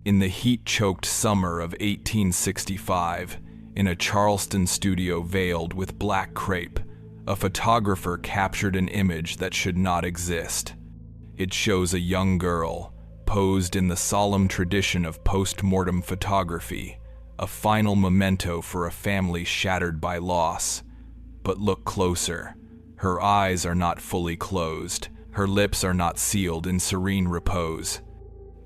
In the heat-choked summer of 1865, in a Charleston studio veiled with black crepe, a photographer captured an image that should not exist. It shows a young girl, posed in the solemn tradition of post-mortem photography, a final memento for a family shattered by loss. But look closer. Her eyes are not fully closed. Her lips are not sealed in serene repose.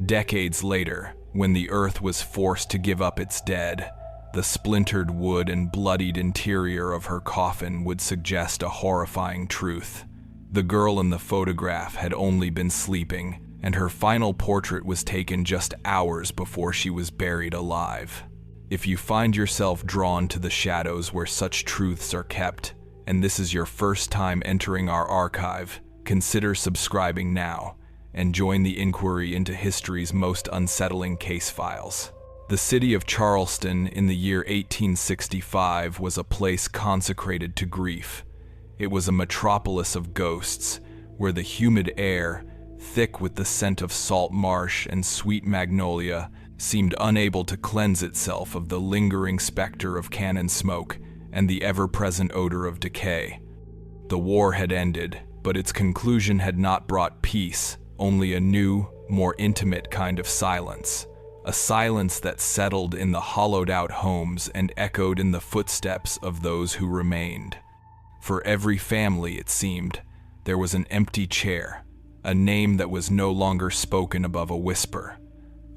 Decades later, when the earth was forced to give up its dead, the splintered wood and bloodied interior of her coffin would suggest a horrifying truth. The girl in the photograph had only been sleeping, and her final portrait was taken just hours before she was buried alive. If you find yourself drawn to the shadows where such truths are kept, and this is your first time entering our archive, consider subscribing now and join the inquiry into history's most unsettling case files. The city of Charleston in the year 1865 was a place consecrated to grief. It was a metropolis of ghosts, where the humid air, thick with the scent of salt marsh and sweet magnolia, seemed unable to cleanse itself of the lingering specter of cannon smoke and the ever-present odor of decay. The war had ended, but its conclusion had not brought peace, only a new, more intimate kind of silence. A silence that settled in the hollowed-out homes and echoed in the footsteps of those who remained. For every family, it seemed, there was an empty chair, a name that was no longer spoken above a whisper,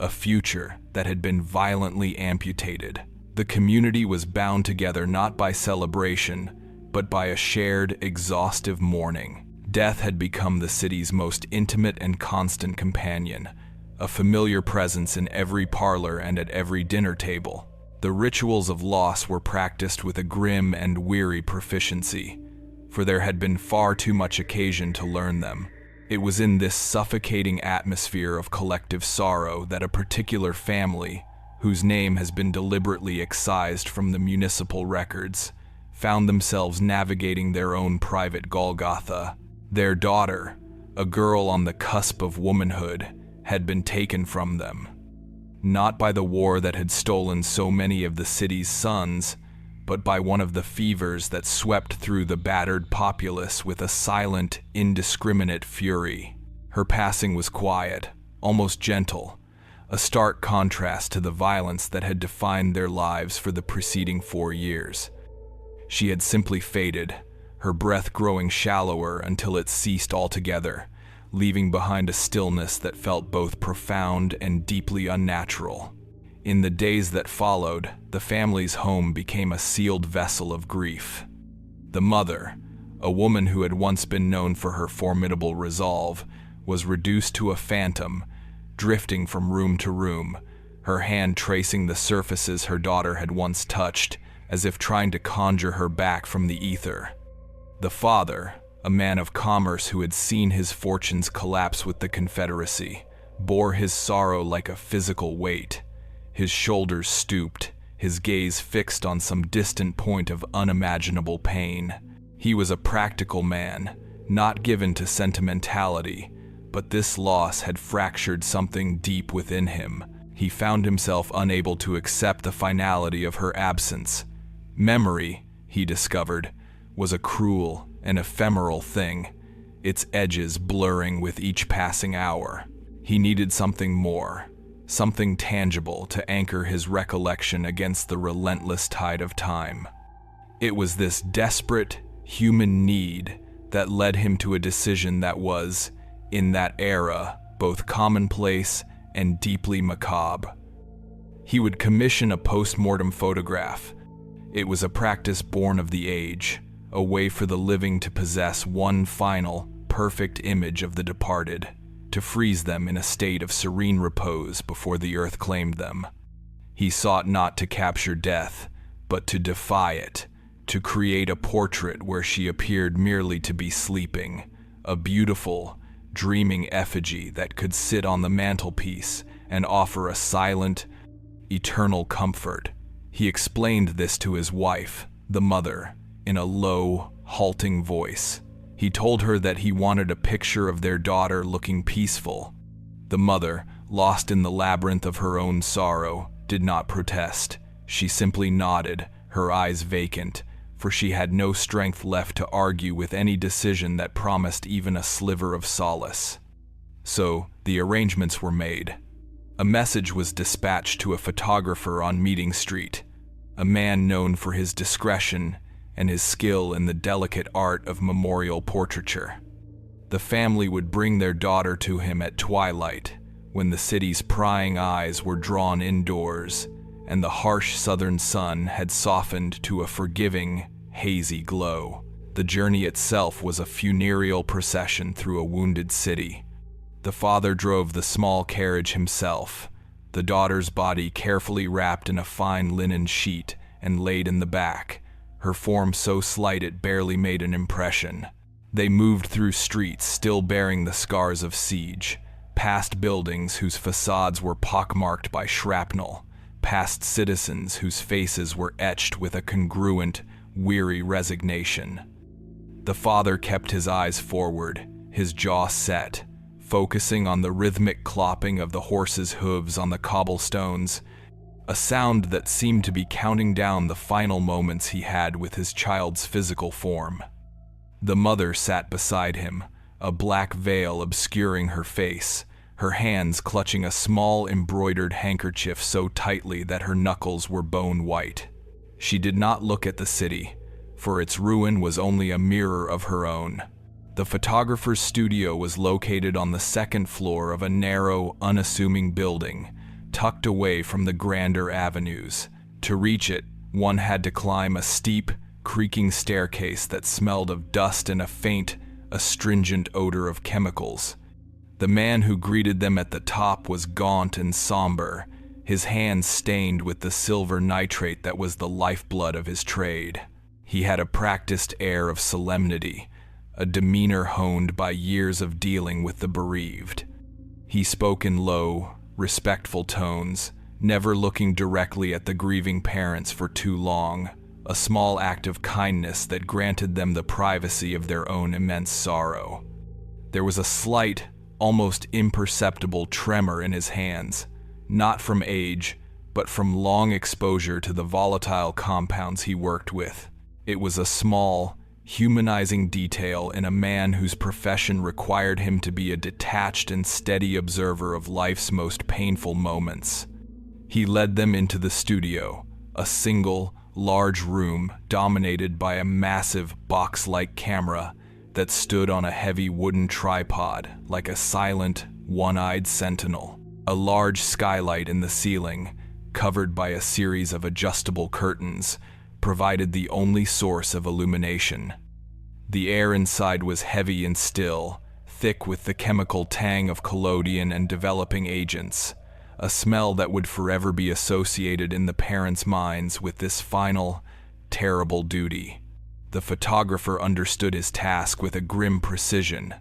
a future that had been violently amputated. The community was bound together not by celebration, but by a shared, exhaustive mourning. Death had become the city's most intimate and constant companion, a familiar presence in every parlor and at every dinner table. The rituals of loss were practiced with a grim and weary proficiency, for there had been far too much occasion to learn them. It was in this suffocating atmosphere of collective sorrow that a particular family, whose name has been deliberately excised from the municipal records, found themselves navigating their own private Golgotha. Their daughter, a girl on the cusp of womanhood, had been taken from them. Not by the war that had stolen so many of the city's sons, but by one of the fevers that swept through the battered populace with a silent, indiscriminate fury. Her passing was quiet, almost gentle, a stark contrast to the violence that had defined their lives for the preceding 4 years. She had simply faded, her breath growing shallower until it ceased altogether, leaving behind a stillness that felt both profound and deeply unnatural. In the days that followed, the family's home became a sealed vessel of grief. The mother, a woman who had once been known for her formidable resolve, was reduced to a phantom, drifting from room to room, her hand tracing the surfaces her daughter had once touched, as if trying to conjure her back from the ether. The father, a man of commerce who had seen his fortunes collapse with the Confederacy, bore his sorrow like a physical weight. His shoulders stooped, his gaze fixed on some distant point of unimaginable pain. He was a practical man, not given to sentimentality, but this loss had fractured something deep within him. He found himself unable to accept the finality of her absence. Memory, he discovered, was a cruel and ephemeral thing, its edges blurring with each passing hour. He needed something more, something tangible to anchor his recollection against the relentless tide of time. It was this desperate, human need that led him to a decision that was, in that era, both commonplace and deeply macabre. He would commission a post-mortem photograph. It was a practice born of the age, a way for the living to possess one final, perfect image of the departed, to freeze them in a state of serene repose before the earth claimed them. He sought not to capture death, but to defy it, to create a portrait where she appeared merely to be sleeping, a beautiful, dreaming effigy that could sit on the mantelpiece and offer a silent, eternal comfort. He explained this to his wife, the mother, in a low, halting voice. He told her that he wanted a picture of their daughter looking peaceful. The mother, lost in the labyrinth of her own sorrow, did not protest. She simply nodded, her eyes vacant, for she had no strength left to argue with any decision that promised even a sliver of solace. So, the arrangements were made. A message was dispatched to a photographer on Meeting Street, a man known for his discretion and his skill in the delicate art of memorial portraiture. The family would bring their daughter to him at twilight, when the city's prying eyes were drawn indoors, and the harsh southern sun had softened to a forgiving, hazy glow. The journey itself was a funereal procession through a wounded city. The father drove the small carriage himself, the daughter's body carefully wrapped in a fine linen sheet and laid in the back, her form so slight it barely made an impression. They moved through streets still bearing the scars of siege, past buildings whose facades were pockmarked by shrapnel, past citizens whose faces were etched with a congruent, weary resignation. The father kept his eyes forward, his jaw set, focusing on the rhythmic clopping of the horse's hooves on the cobblestones, a sound that seemed to be counting down the final moments he had with his child's physical form. The mother sat beside him, a black veil obscuring her face, her hands clutching a small embroidered handkerchief so tightly that her knuckles were bone white. She did not look at the city, for its ruin was only a mirror of her own. The photographer's studio was located on the second floor of a narrow, unassuming building, tucked away from the grander avenues. To reach it, one had to climb a steep, creaking staircase that smelled of dust and a faint, astringent odor of chemicals. The man who greeted them at the top was gaunt and somber, his hands stained with the silver nitrate that was the lifeblood of his trade. He had a practiced air of solemnity, a demeanor honed by years of dealing with the bereaved. He spoke in low, respectful tones, never looking directly at the grieving parents for too long, a small act of kindness that granted them the privacy of their own immense sorrow. There was a slight, almost imperceptible tremor in his hands, not from age, but from long exposure to the volatile compounds he worked with. It was a small, humanizing detail in a man whose profession required him to be a detached and steady observer of life's most painful moments. He led them into the studio, a single, large room dominated by a massive box-like camera that stood on a heavy wooden tripod like a silent, one-eyed sentinel. A large skylight in the ceiling, covered by a series of adjustable curtains, provided the only source of illumination. The air inside was heavy and still, thick with the chemical tang of collodion and developing agents, a smell that would forever be associated in the parents' minds with this final, terrible duty. The photographer understood his task with a grim precision.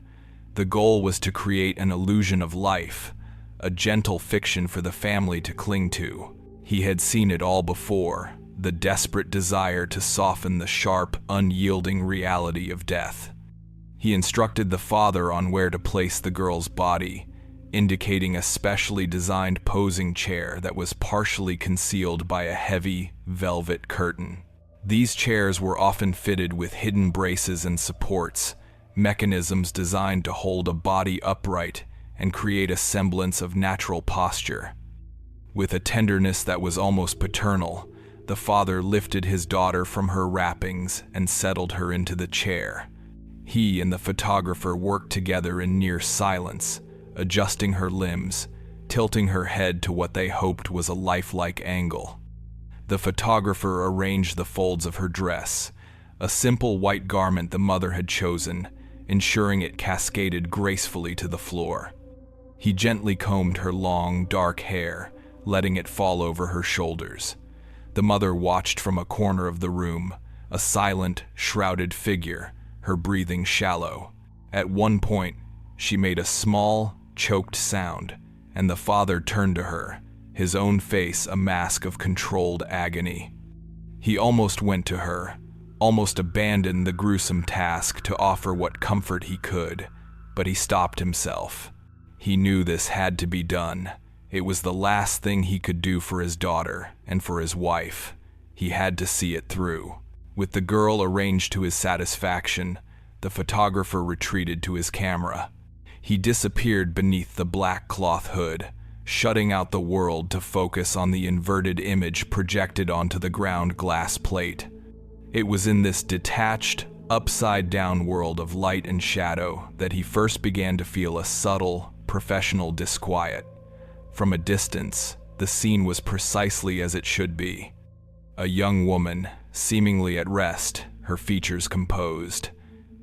The goal was to create an illusion of life, a gentle fiction for the family to cling to. He had seen it all before, the desperate desire to soften the sharp, unyielding reality of death. He instructed the father on where to place the girl's body, indicating a specially designed posing chair that was partially concealed by a heavy, velvet curtain. These chairs were often fitted with hidden braces and supports, mechanisms designed to hold a body upright and create a semblance of natural posture. With a tenderness that was almost paternal, the father lifted his daughter from her wrappings and settled her into the chair. He and the photographer worked together in near silence, adjusting her limbs, tilting her head to what they hoped was a lifelike angle. The photographer arranged the folds of her dress, a simple white garment the mother had chosen, ensuring it cascaded gracefully to the floor. He gently combed her long, dark hair, letting it fall over her shoulders. The mother watched from a corner of the room, a silent, shrouded figure, her breathing shallow. At one point, she made a small, choked sound, and the father turned to her, his own face a mask of controlled agony. He almost went to her, almost abandoned the gruesome task to offer what comfort he could, but he stopped himself. He knew this had to be done. It was the last thing he could do for his daughter and for his wife. He had to see it through. With the girl arranged to his satisfaction, the photographer retreated to his camera. He disappeared beneath the black cloth hood, shutting out the world to focus on the inverted image projected onto the ground glass plate. It was in this detached, upside-down world of light and shadow that he first began to feel a subtle, professional disquiet. From a distance, the scene was precisely as it should be. A young woman, seemingly at rest, her features composed.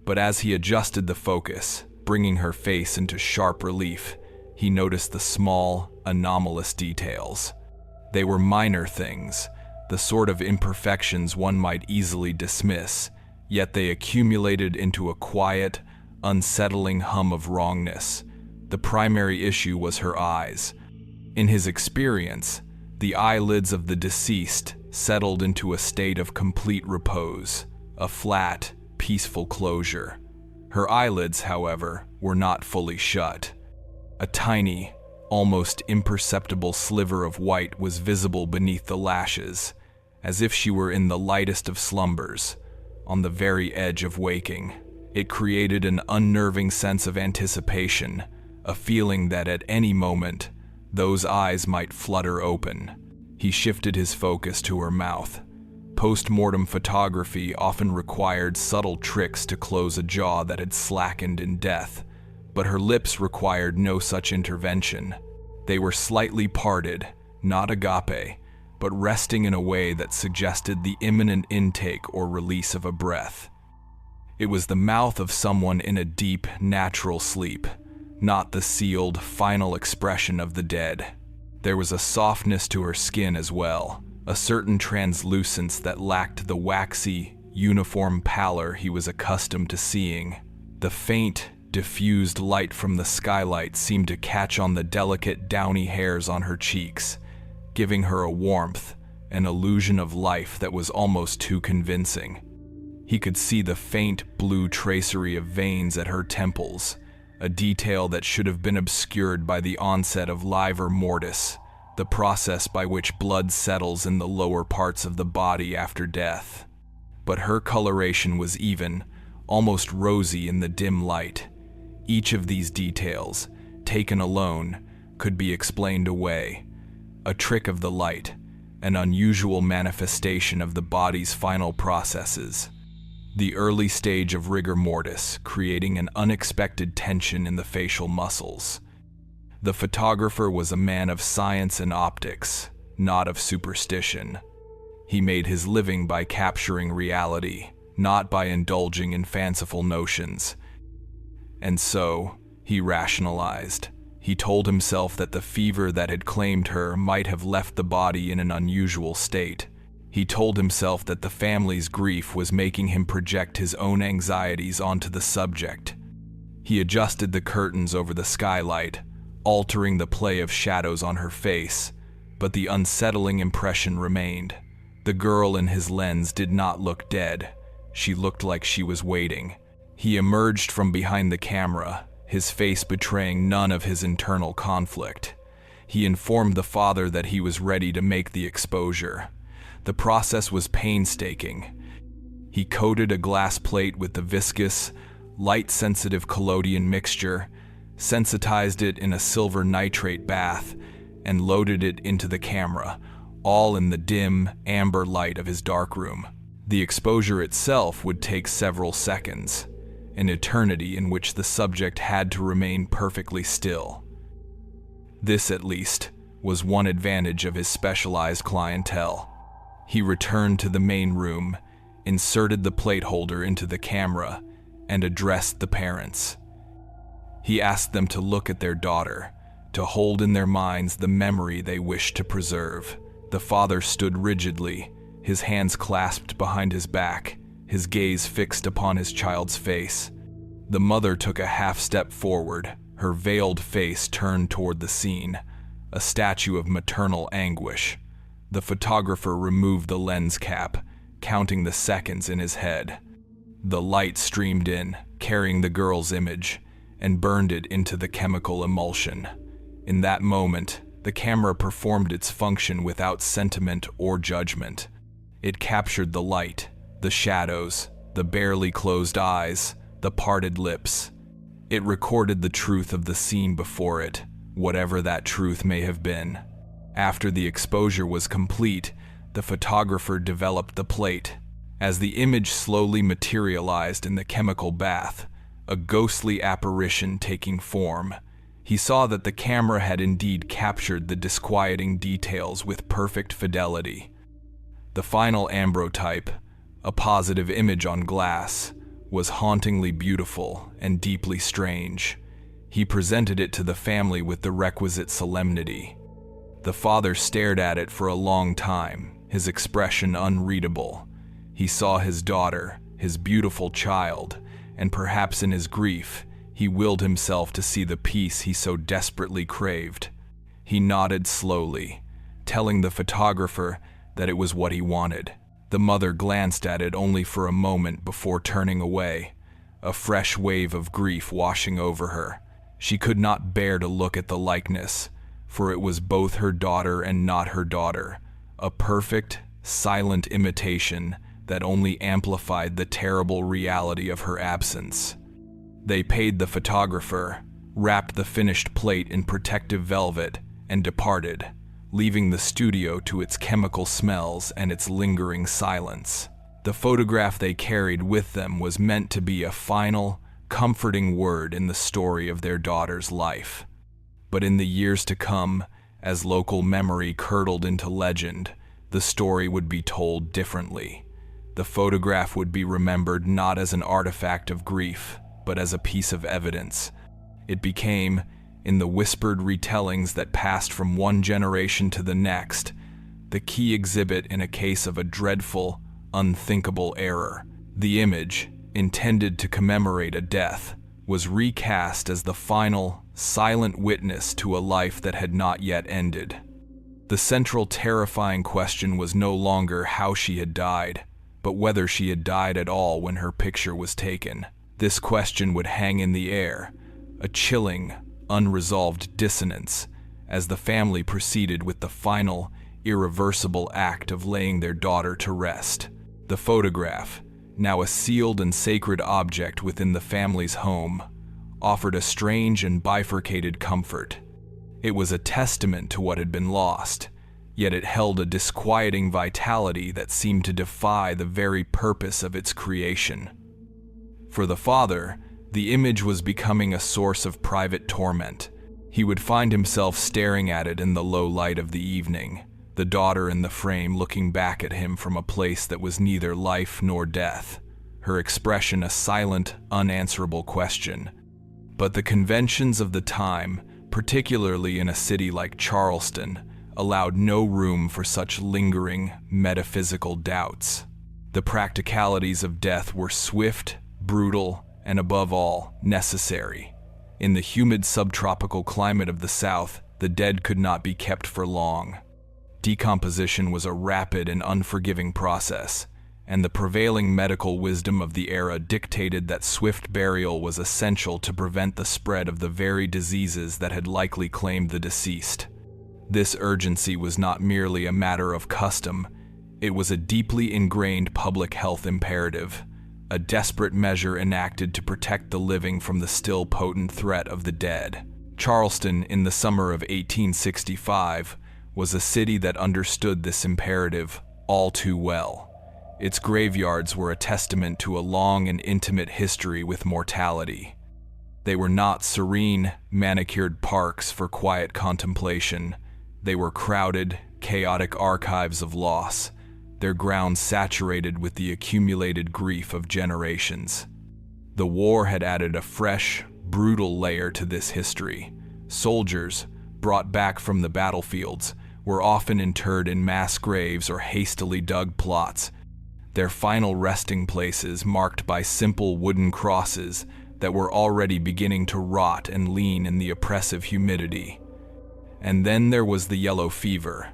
But as he adjusted the focus, bringing her face into sharp relief, he noticed the small, anomalous details. They were minor things, the sort of imperfections one might easily dismiss, yet they accumulated into a quiet, unsettling hum of wrongness. The primary issue was her eyes. In his experience, the eyelids of the deceased settled into a state of complete repose, a flat, peaceful closure. Her eyelids, however, were not fully shut. A tiny, almost imperceptible sliver of white was visible beneath the lashes, as if she were in the lightest of slumbers, on the very edge of waking. It created an unnerving sense of anticipation, a feeling that at any moment, those eyes might flutter open. He shifted his focus to her mouth. Post-mortem photography often required subtle tricks to close a jaw that had slackened in death, but her lips required no such intervention. They were slightly parted, not agape, but resting in a way that suggested the imminent intake or release of a breath. It was the mouth of someone in a deep, natural sleep, not the sealed, final expression of the dead. There was a softness to her skin as well, a certain translucence that lacked the waxy, uniform pallor he was accustomed to seeing. The faint, diffused light from the skylight seemed to catch on the delicate, downy hairs on her cheeks, giving her a warmth, an illusion of life that was almost too convincing. He could see the faint blue tracery of veins at her temples, a detail that should have been obscured by the onset of livor mortis, the process by which blood settles in the lower parts of the body after death. But her coloration was even, almost rosy in the dim light. Each of these details, taken alone, could be explained away. A trick of the light, an unusual manifestation of the body's final processes. The early stage of rigor mortis, creating an unexpected tension in the facial muscles. The photographer was a man of science and optics, not of superstition. He made his living by capturing reality, not by indulging in fanciful notions. And so, he rationalized. He told himself that the fever that had claimed her might have left the body in an unusual state. He told himself that the family's grief was making him project his own anxieties onto the subject. He adjusted the curtains over the skylight, altering the play of shadows on her face, but the unsettling impression remained. The girl in his lens did not look dead. She looked like she was waiting. He emerged from behind the camera, his face betraying none of his internal conflict. He informed the father that he was ready to make the exposure. The process was painstaking. He coated a glass plate with the viscous, light-sensitive collodion mixture, sensitized it in a silver nitrate bath, and loaded it into the camera, all in the dim, amber light of his darkroom. The exposure itself would take several seconds, an eternity in which the subject had to remain perfectly still. This, at least, was one advantage of his specialized clientele. He returned to the main room, inserted the plate holder into the camera, and addressed the parents. He asked them to look at their daughter, to hold in their minds the memory they wished to preserve. The father stood rigidly, his hands clasped behind his back, his gaze fixed upon his child's face. The mother took a half-step forward, her veiled face turned toward the scene, a statue of maternal anguish. The photographer removed the lens cap, counting the seconds in his head. The light streamed in, carrying the girl's image, and burned it into the chemical emulsion. In that moment, the camera performed its function without sentiment or judgment. It captured the light, the shadows, the barely closed eyes, the parted lips. It recorded the truth of the scene before it, whatever that truth may have been. After the exposure was complete, the photographer developed the plate. As the image slowly materialized in the chemical bath, a ghostly apparition taking form, he saw that the camera had indeed captured the disquieting details with perfect fidelity. The final ambrotype, a positive image on glass, was hauntingly beautiful and deeply strange. He presented it to the family with the requisite solemnity. The father stared at it for a long time, his expression unreadable. He saw his daughter, his beautiful child, and perhaps in his grief, he willed himself to see the peace he so desperately craved. He nodded slowly, telling the photographer that it was what he wanted. The mother glanced at it only for a moment before turning away, a fresh wave of grief washing over her. She could not bear to look at the likeness, for it was both her daughter and not her daughter, a perfect, silent imitation that only amplified the terrible reality of her absence. They paid the photographer, wrapped the finished plate in protective velvet, and departed, leaving the studio to its chemical smells and its lingering silence. The photograph they carried with them was meant to be a final, comforting word in the story of their daughter's life. But in the years to come, as local memory curdled into legend, the story would be told differently. The photograph would be remembered not as an artifact of grief, but as a piece of evidence. It became, in the whispered retellings that passed from one generation to the next, the key exhibit in a case of a dreadful, unthinkable error. The image, intended to commemorate a death, was recast as the final, silent witness to a life that had not yet ended. The central terrifying question was no longer how she had died, but whether she had died at all when her picture was taken. This question would hang in the air, a chilling, unresolved dissonance, as the family proceeded with the final, irreversible act of laying their daughter to rest. The photograph, now a sealed and sacred object within the family's home, offered a strange and bifurcated comfort. It was a testament to what had been lost, yet it held a disquieting vitality that seemed to defy the very purpose of its creation. For the father, the image was becoming a source of private torment. He would find himself staring at it in the low light of the evening, the daughter in the frame looking back at him from a place that was neither life nor death, her expression a silent, unanswerable question. But the conventions of the time, particularly in a city like Charleston, allowed no room for such lingering, metaphysical doubts. The practicalities of death were swift, brutal, and above all, necessary. In the humid subtropical climate of the South, the dead could not be kept for long. Decomposition was a rapid and unforgiving process, and the prevailing medical wisdom of the era dictated that swift burial was essential to prevent the spread of the very diseases that had likely claimed the deceased. This urgency was not merely a matter of custom, it was a deeply ingrained public health imperative, a desperate measure enacted to protect the living from the still potent threat of the dead. Charleston, in the summer of 1865, was a city that understood this imperative all too well. Its graveyards were a testament to a long and intimate history with mortality. They were not serene, manicured parks for quiet contemplation. They were crowded, chaotic archives of loss, their grounds saturated with the accumulated grief of generations. The war had added a fresh, brutal layer to this history. Soldiers, brought back from the battlefields, were often interred in mass graves or hastily dug plots, their final resting places marked by simple wooden crosses that were already beginning to rot and lean in the oppressive humidity. And then there was the yellow fever,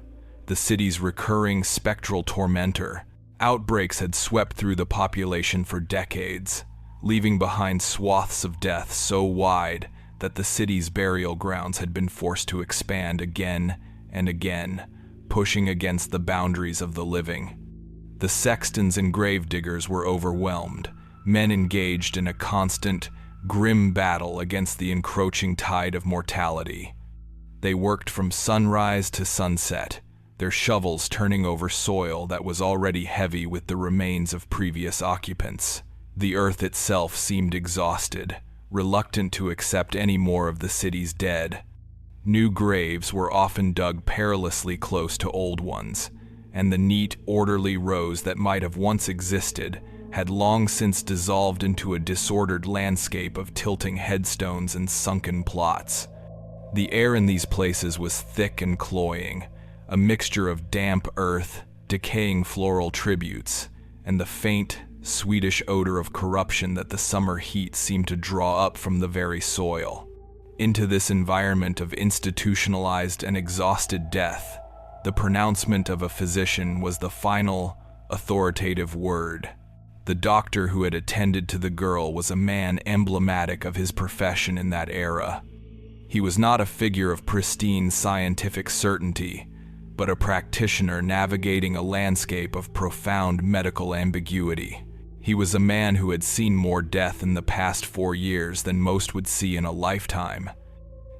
the city's recurring spectral tormentor. Outbreaks had swept through the population for decades, leaving behind swaths of death so wide that the city's burial grounds had been forced to expand again and again, pushing against the boundaries of the living. The sextons and gravediggers were overwhelmed, men engaged in a constant, grim battle against the encroaching tide of mortality. They worked from sunrise to sunset, their shovels turning over soil that was already heavy with the remains of previous occupants. The earth itself seemed exhausted, reluctant to accept any more of the city's dead. New graves were often dug perilously close to old ones, and the neat, orderly rows that might have once existed had long since dissolved into a disordered landscape of tilting headstones and sunken plots. The air in these places was thick and cloying, a mixture of damp earth, decaying floral tributes, and the faint, sweetish odor of corruption that the summer heat seemed to draw up from the very soil. Into this environment of institutionalized and exhausted death, the pronouncement of a physician was the final, authoritative word. The doctor who had attended to the girl was a man emblematic of his profession in that era. He was not a figure of pristine scientific certainty, but a practitioner navigating a landscape of profound medical ambiguity. He was a man who had seen more death in the past 4 years than most would see in a lifetime.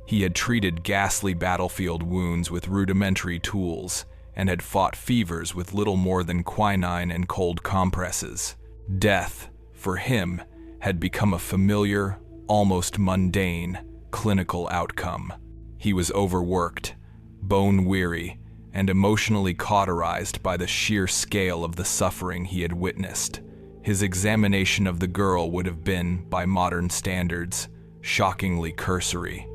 He had treated ghastly battlefield wounds with rudimentary tools and had fought fevers with little more than quinine and cold compresses. Death, for him, had become a familiar, almost mundane, clinical outcome. He was overworked, bone-weary, and emotionally cauterized by the sheer scale of the suffering he had witnessed. His examination of the girl would have been, by modern standards, shockingly cursory.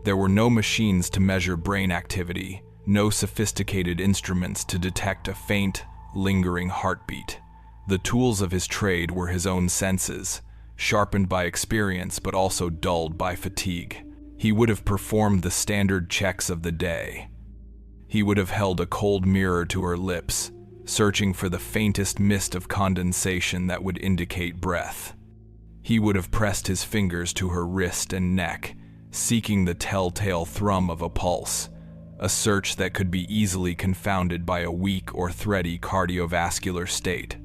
There were no machines to measure brain activity, no sophisticated instruments to detect a faint, lingering heartbeat. The tools of his trade were his own senses, sharpened by experience but also dulled by fatigue. He would have performed the standard checks of the day. He would have held a cold mirror to her lips, searching for the faintest mist of condensation that would indicate breath. He would have pressed his fingers to her wrist and neck, seeking the telltale thrum of a pulse, a search that could be easily confounded by a weak or thready cardiovascular state.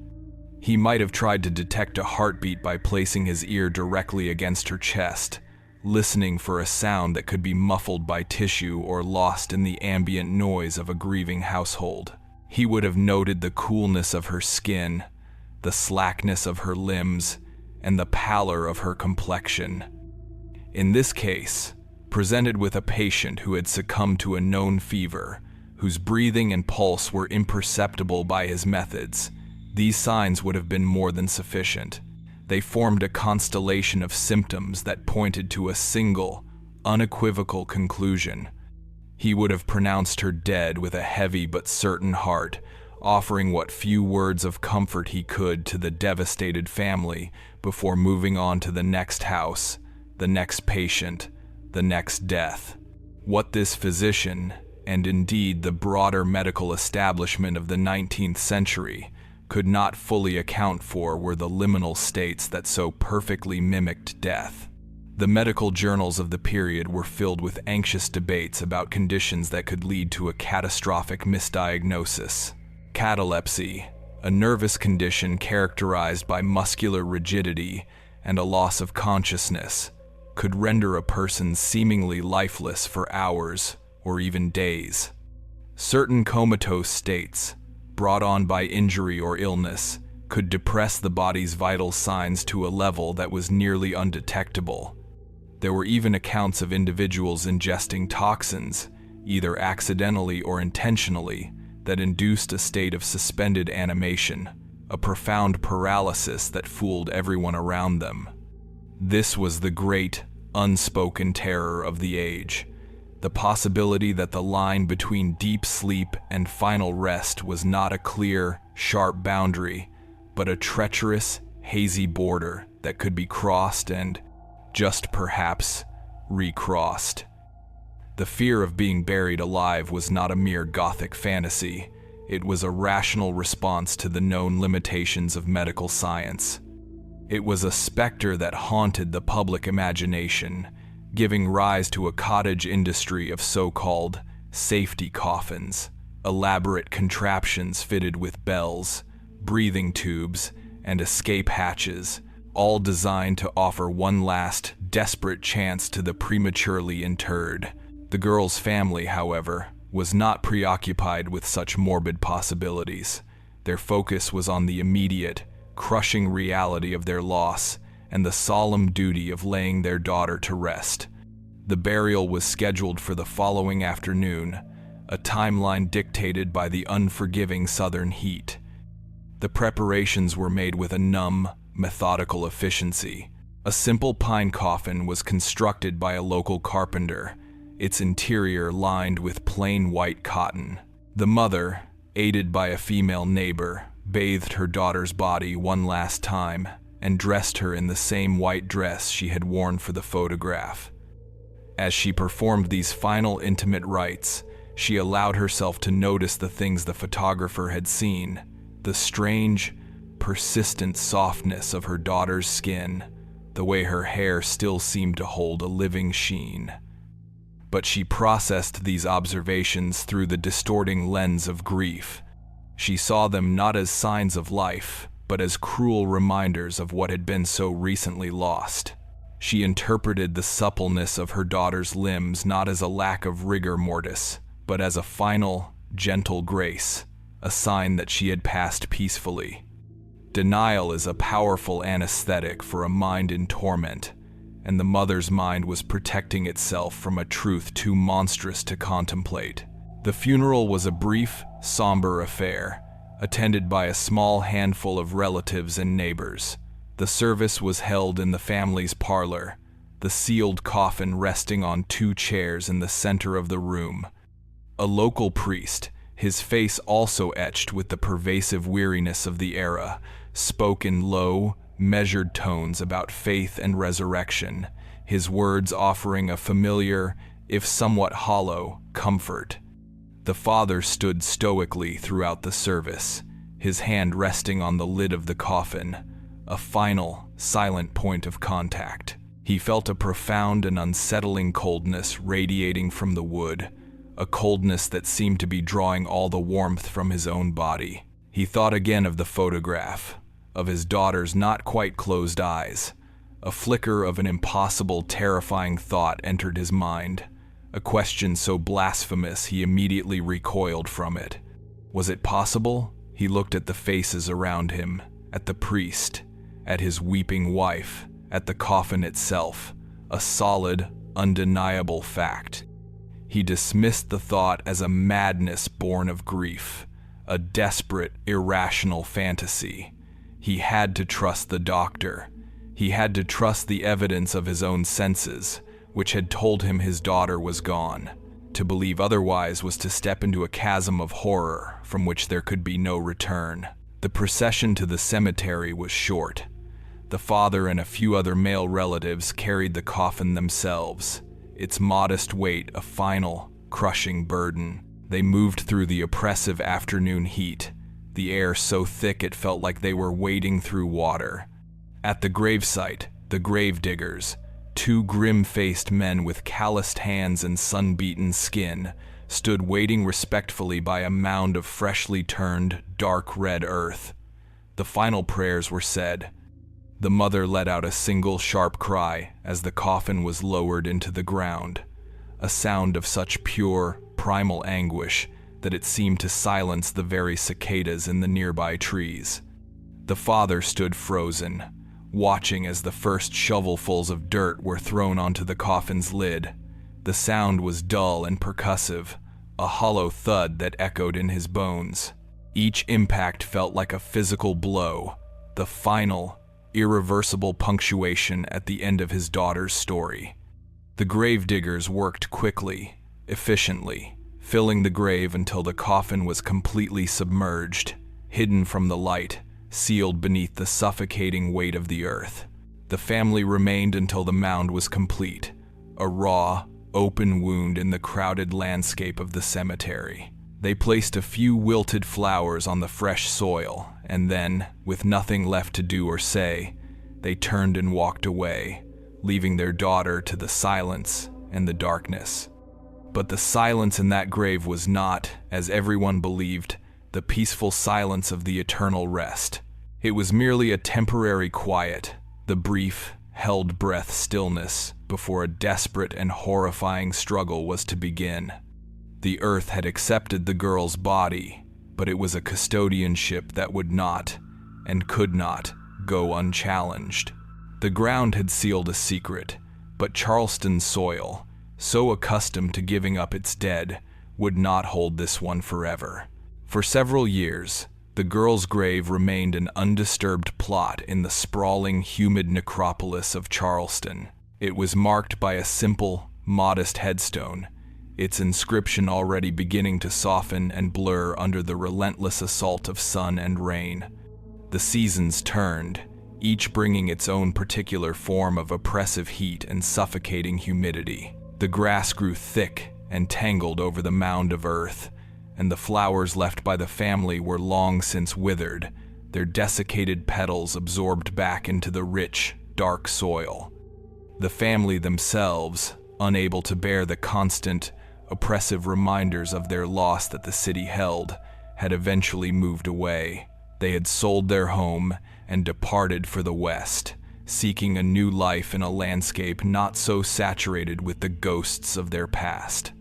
He might have tried to detect a heartbeat by placing his ear directly against her chest, listening for a sound that could be muffled by tissue or lost in the ambient noise of a grieving household. He would have noted the coolness of her skin, the slackness of her limbs, and the pallor of her complexion. In this case, presented with a patient who had succumbed to a known fever, whose breathing and pulse were imperceptible by his methods, these signs would have been more than sufficient. They formed a constellation of symptoms that pointed to a single, unequivocal conclusion. He would have pronounced her dead with a heavy but certain heart, offering what few words of comfort he could to the devastated family before moving on to the next house, the next patient, the next death. What this physician, and indeed the broader medical establishment of the 19th century, could not fully account for were the liminal states that so perfectly mimicked death. The medical journals of the period were filled with anxious debates about conditions that could lead to a catastrophic misdiagnosis. Catalepsy, a nervous condition characterized by muscular rigidity and a loss of consciousness, could render a person seemingly lifeless for hours or even days. Certain comatose states, brought on by injury or illness, could depress the body's vital signs to a level that was nearly undetectable. There were even accounts of individuals ingesting toxins, either accidentally or intentionally, that induced a state of suspended animation, a profound paralysis that fooled everyone around them. This was the great, unspoken terror of the age. The possibility that the line between deep sleep and final rest was not a clear, sharp boundary, but a treacherous, hazy border that could be crossed and, just perhaps, recrossed. The fear of being buried alive was not a mere Gothic fantasy. It was a rational response to the known limitations of medical science. It was a specter that haunted the public imagination, giving rise to a cottage industry of so-called safety coffins, elaborate contraptions fitted with bells, breathing tubes, and escape hatches, all designed to offer one last, desperate chance to the prematurely interred. The girl's family, however, was not preoccupied with such morbid possibilities. Their focus was on the immediate, crushing reality of their loss and the solemn duty of laying their daughter to rest. The burial was scheduled for the following afternoon, a timeline dictated by the unforgiving southern heat. The preparations were made with a numb, methodical efficiency. A simple pine coffin was constructed by a local carpenter, its interior lined with plain white cotton. The mother, aided by a female neighbor, bathed her daughter's body one last time and dressed her in the same white dress she had worn for the photograph. As she performed these final intimate rites, she allowed herself to notice the things the photographer had seen, the strange, persistent softness of her daughter's skin, the way her hair still seemed to hold a living sheen. But she processed these observations through the distorting lens of grief. She saw them not as signs of life, but as cruel reminders of what had been so recently lost. She interpreted the suppleness of her daughter's limbs not as a lack of rigor mortis, but as a final, gentle grace, a sign that she had passed peacefully. Denial is a powerful anesthetic for a mind in torment, and the mother's mind was protecting itself from a truth too monstrous to contemplate. The funeral was a brief, somber affair, attended by a small handful of relatives and neighbors. The service was held in the family's parlor, the sealed coffin resting on 2 chairs in the center of the room. A local priest, his face also etched with the pervasive weariness of the era, spoke in low, measured tones about faith and resurrection, his words offering a familiar, if somewhat hollow, comfort. The father stood stoically throughout the service, his hand resting on the lid of the coffin, a final, silent point of contact. He felt a profound and unsettling coldness radiating from the wood, a coldness that seemed to be drawing all the warmth from his own body. He thought again of the photograph, of his daughter's not quite closed eyes. A flicker of an impossible, terrifying thought entered his mind, a question so blasphemous he immediately recoiled from it. Was it possible? He looked at the faces around him, at the priest, at his weeping wife, at the coffin itself, a solid, undeniable fact. He dismissed the thought as a madness born of grief, a desperate, irrational fantasy. He had to trust the doctor. He had to trust the evidence of his own senses, which had told him his daughter was gone. To believe otherwise was to step into a chasm of horror from which there could be no return. The procession to the cemetery was short. The father and a few other male relatives carried the coffin themselves, its modest weight a final, crushing burden. They moved through the oppressive afternoon heat, the air so thick it felt like they were wading through water. At the gravesite, the gravediggers, 2 grim-faced men with calloused hands and sun-beaten skin, stood waiting respectfully by a mound of freshly turned, dark red earth. The final prayers were said. The mother let out a single sharp cry as the coffin was lowered into the ground, a sound of such pure, primal anguish that it seemed to silence the very cicadas in the nearby trees. The father stood frozen, watching as the first shovelfuls of dirt were thrown onto the coffin's lid. The sound was dull and percussive, a hollow thud that echoed in his bones. Each impact felt like a physical blow, the final, irreversible punctuation at the end of his daughter's story. The gravediggers worked quickly, efficiently, filling the grave until the coffin was completely submerged, hidden from the light, sealed beneath the suffocating weight of the earth. The family remained until the mound was complete, a raw, open wound in the crowded landscape of the cemetery. They placed a few wilted flowers on the fresh soil, and then, with nothing left to do or say, they turned and walked away, leaving their daughter to the silence and the darkness. But the silence in that grave was not, as everyone believed, the peaceful silence of the eternal rest. It was merely a temporary quiet, the brief, held breath stillness before a desperate and horrifying struggle was to begin. The earth had accepted the girl's body, but it was a custodianship that would not, and could not, go unchallenged. The ground had sealed a secret, but Charleston's soil, so accustomed to giving up its dead, would not hold this one forever. For several years, the girl's grave remained an undisturbed plot in the sprawling, humid necropolis of Charleston. It was marked by a simple, modest headstone, its inscription already beginning to soften and blur under the relentless assault of sun and rain. The seasons turned, each bringing its own particular form of oppressive heat and suffocating humidity. The grass grew thick and tangled over the mound of earth, and the flowers left by the family were long since withered, their desiccated petals absorbed back into the rich, dark soil. The family themselves, unable to bear the constant, oppressive reminders of their loss that the city held, had eventually moved away. They had sold their home and departed for the West, seeking a new life in a landscape not so saturated with the ghosts of their past.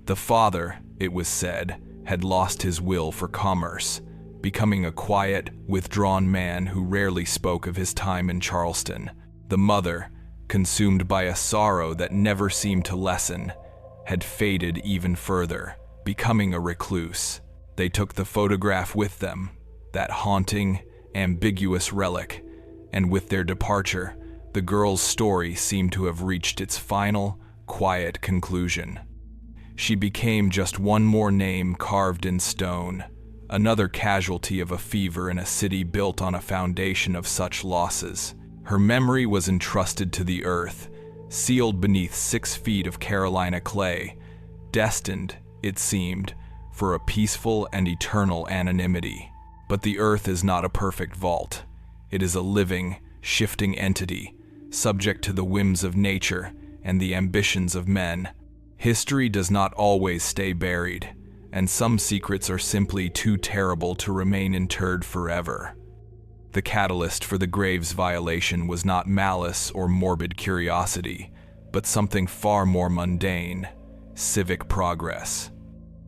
The father, it was said, had lost his will for commerce, becoming a quiet, withdrawn man who rarely spoke of his time in Charleston. The mother, consumed by a sorrow that never seemed to lessen, had faded even further, becoming a recluse. They took the photograph with them, that haunting, ambiguous relic, and with their departure, the girl's story seemed to have reached its final, quiet conclusion. She became just one more name carved in stone, another casualty of a fever in a city built on a foundation of such losses. Her memory was entrusted to the earth, sealed beneath 6 feet of Carolina clay, destined, it seemed, for a peaceful and eternal anonymity. But the earth is not a perfect vault. It is a living, shifting entity, subject to the whims of nature and the ambitions of men. History does not always stay buried, and some secrets are simply too terrible to remain interred forever. The catalyst for the grave's violation was not malice or morbid curiosity, but something far more mundane: civic progress.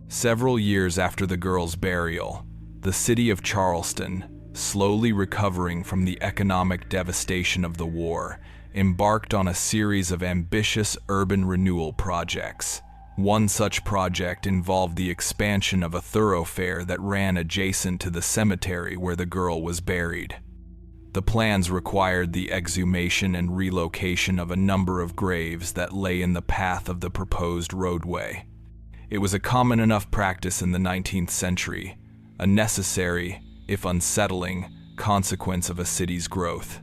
Several years after the girl's burial, the city of Charleston, slowly recovering from the economic devastation of the war, embarked on a series of ambitious urban renewal projects. One such project involved the expansion of a thoroughfare that ran adjacent to the cemetery where the girl was buried. The plans required the exhumation and relocation of a number of graves that lay in the path of the proposed roadway. It was a common enough practice in the 19th century, a necessary, if unsettling, consequence of a city's growth.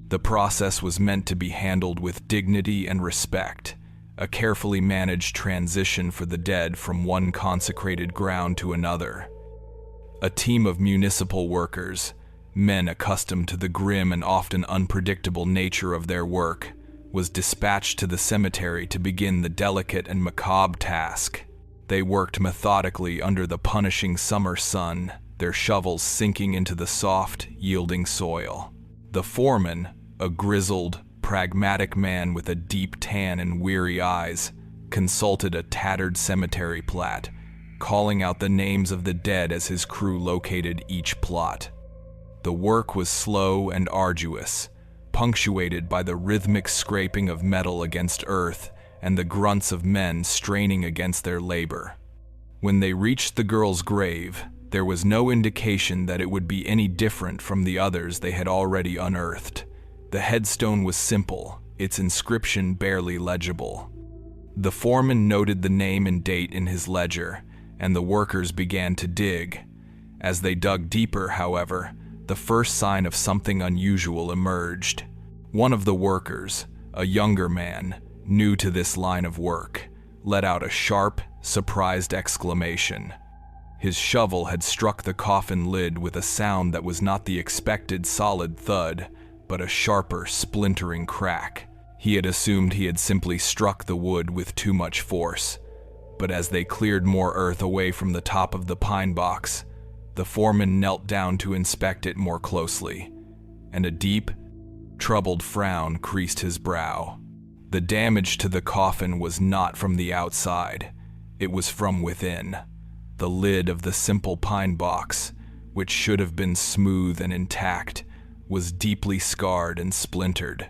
The process was meant to be handled with dignity and respect, a carefully managed transition for the dead from one consecrated ground to another. A team of municipal workers, men accustomed to the grim and often unpredictable nature of their work, was dispatched to the cemetery to begin the delicate and macabre task. They worked methodically under the punishing summer sun, their shovels sinking into the soft, yielding soil. The foreman, a grizzled, pragmatic man with a deep tan and weary eyes, consulted a tattered cemetery plat, calling out the names of the dead as his crew located each plot. The work was slow and arduous, punctuated by the rhythmic scraping of metal against earth and the grunts of men straining against their labor. When they reached the girl's grave, there was no indication that it would be any different from the others they had already unearthed. The headstone was simple, its inscription barely legible. The foreman noted the name and date in his ledger, and the workers began to dig. As they dug deeper, however, the first sign of something unusual emerged. One of the workers, a younger man, new to this line of work, let out a sharp, surprised exclamation. His shovel had struck the coffin lid with a sound that was not the expected solid thud, but a sharper, splintering crack. He had assumed he had simply struck the wood with too much force, but as they cleared more earth away from the top of the pine box, the foreman knelt down to inspect it more closely, and a deep, troubled frown creased his brow. The damage to the coffin was not from the outside, it was from within. The lid of the simple pine box, which should have been smooth and intact, was deeply scarred and splintered.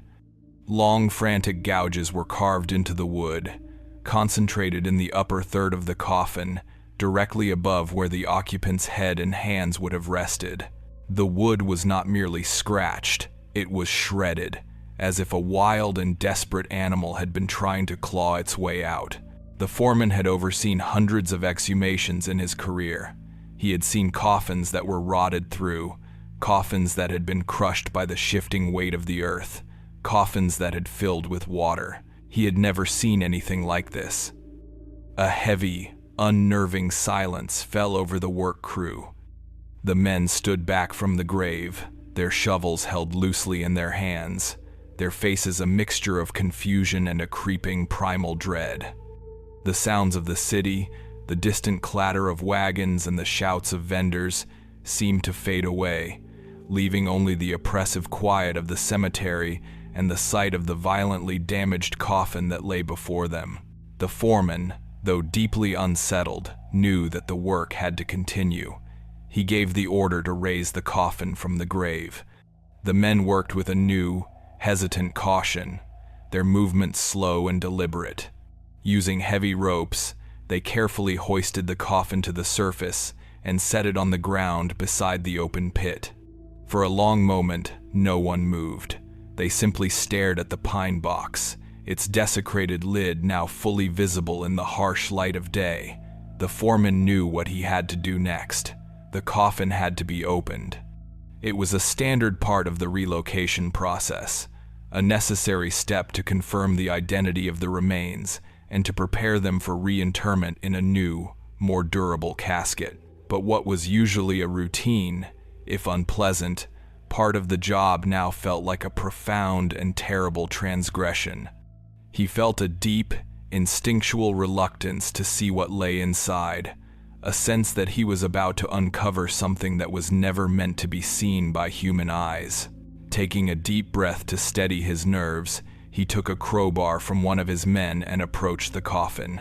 Long, frantic gouges were carved into the wood, concentrated in the upper third of the coffin, directly above where the occupant's head and hands would have rested. The wood was not merely scratched, it was shredded, as if a wild and desperate animal had been trying to claw its way out. The foreman had overseen hundreds of exhumations in his career. He had seen coffins that were rotted through, coffins that had been crushed by the shifting weight of the earth, coffins that had filled with water. He had never seen anything like this. A heavy, unnerving silence fell over the work crew. The men stood back from the grave, their shovels held loosely in their hands, their faces a mixture of confusion and a creeping primal dread. The sounds of the city, the distant clatter of wagons and the shouts of vendors seemed to fade away, leaving only the oppressive quiet of the cemetery and the sight of the violently damaged coffin that lay before them. The foreman, though deeply unsettled, knew that the work had to continue. He gave the order to raise the coffin from the grave. The men worked with a new, hesitant caution, their movements slow and deliberate. Using heavy ropes, they carefully hoisted the coffin to the surface and set it on the ground beside the open pit. For a long moment, no one moved. They simply stared at the pine box, its desecrated lid now fully visible in the harsh light of day. The foreman knew what he had to do next. The coffin had to be opened. It was a standard part of the relocation process, a necessary step to confirm the identity of the remains and to prepare them for reinterment in a new, more durable casket. But what was usually a routine, if unpleasant, part of the job now felt like a profound and terrible transgression. He felt a deep, instinctual reluctance to see what lay inside, a sense that he was about to uncover something that was never meant to be seen by human eyes. Taking a deep breath to steady his nerves, he took a crowbar from one of his men and approached the coffin.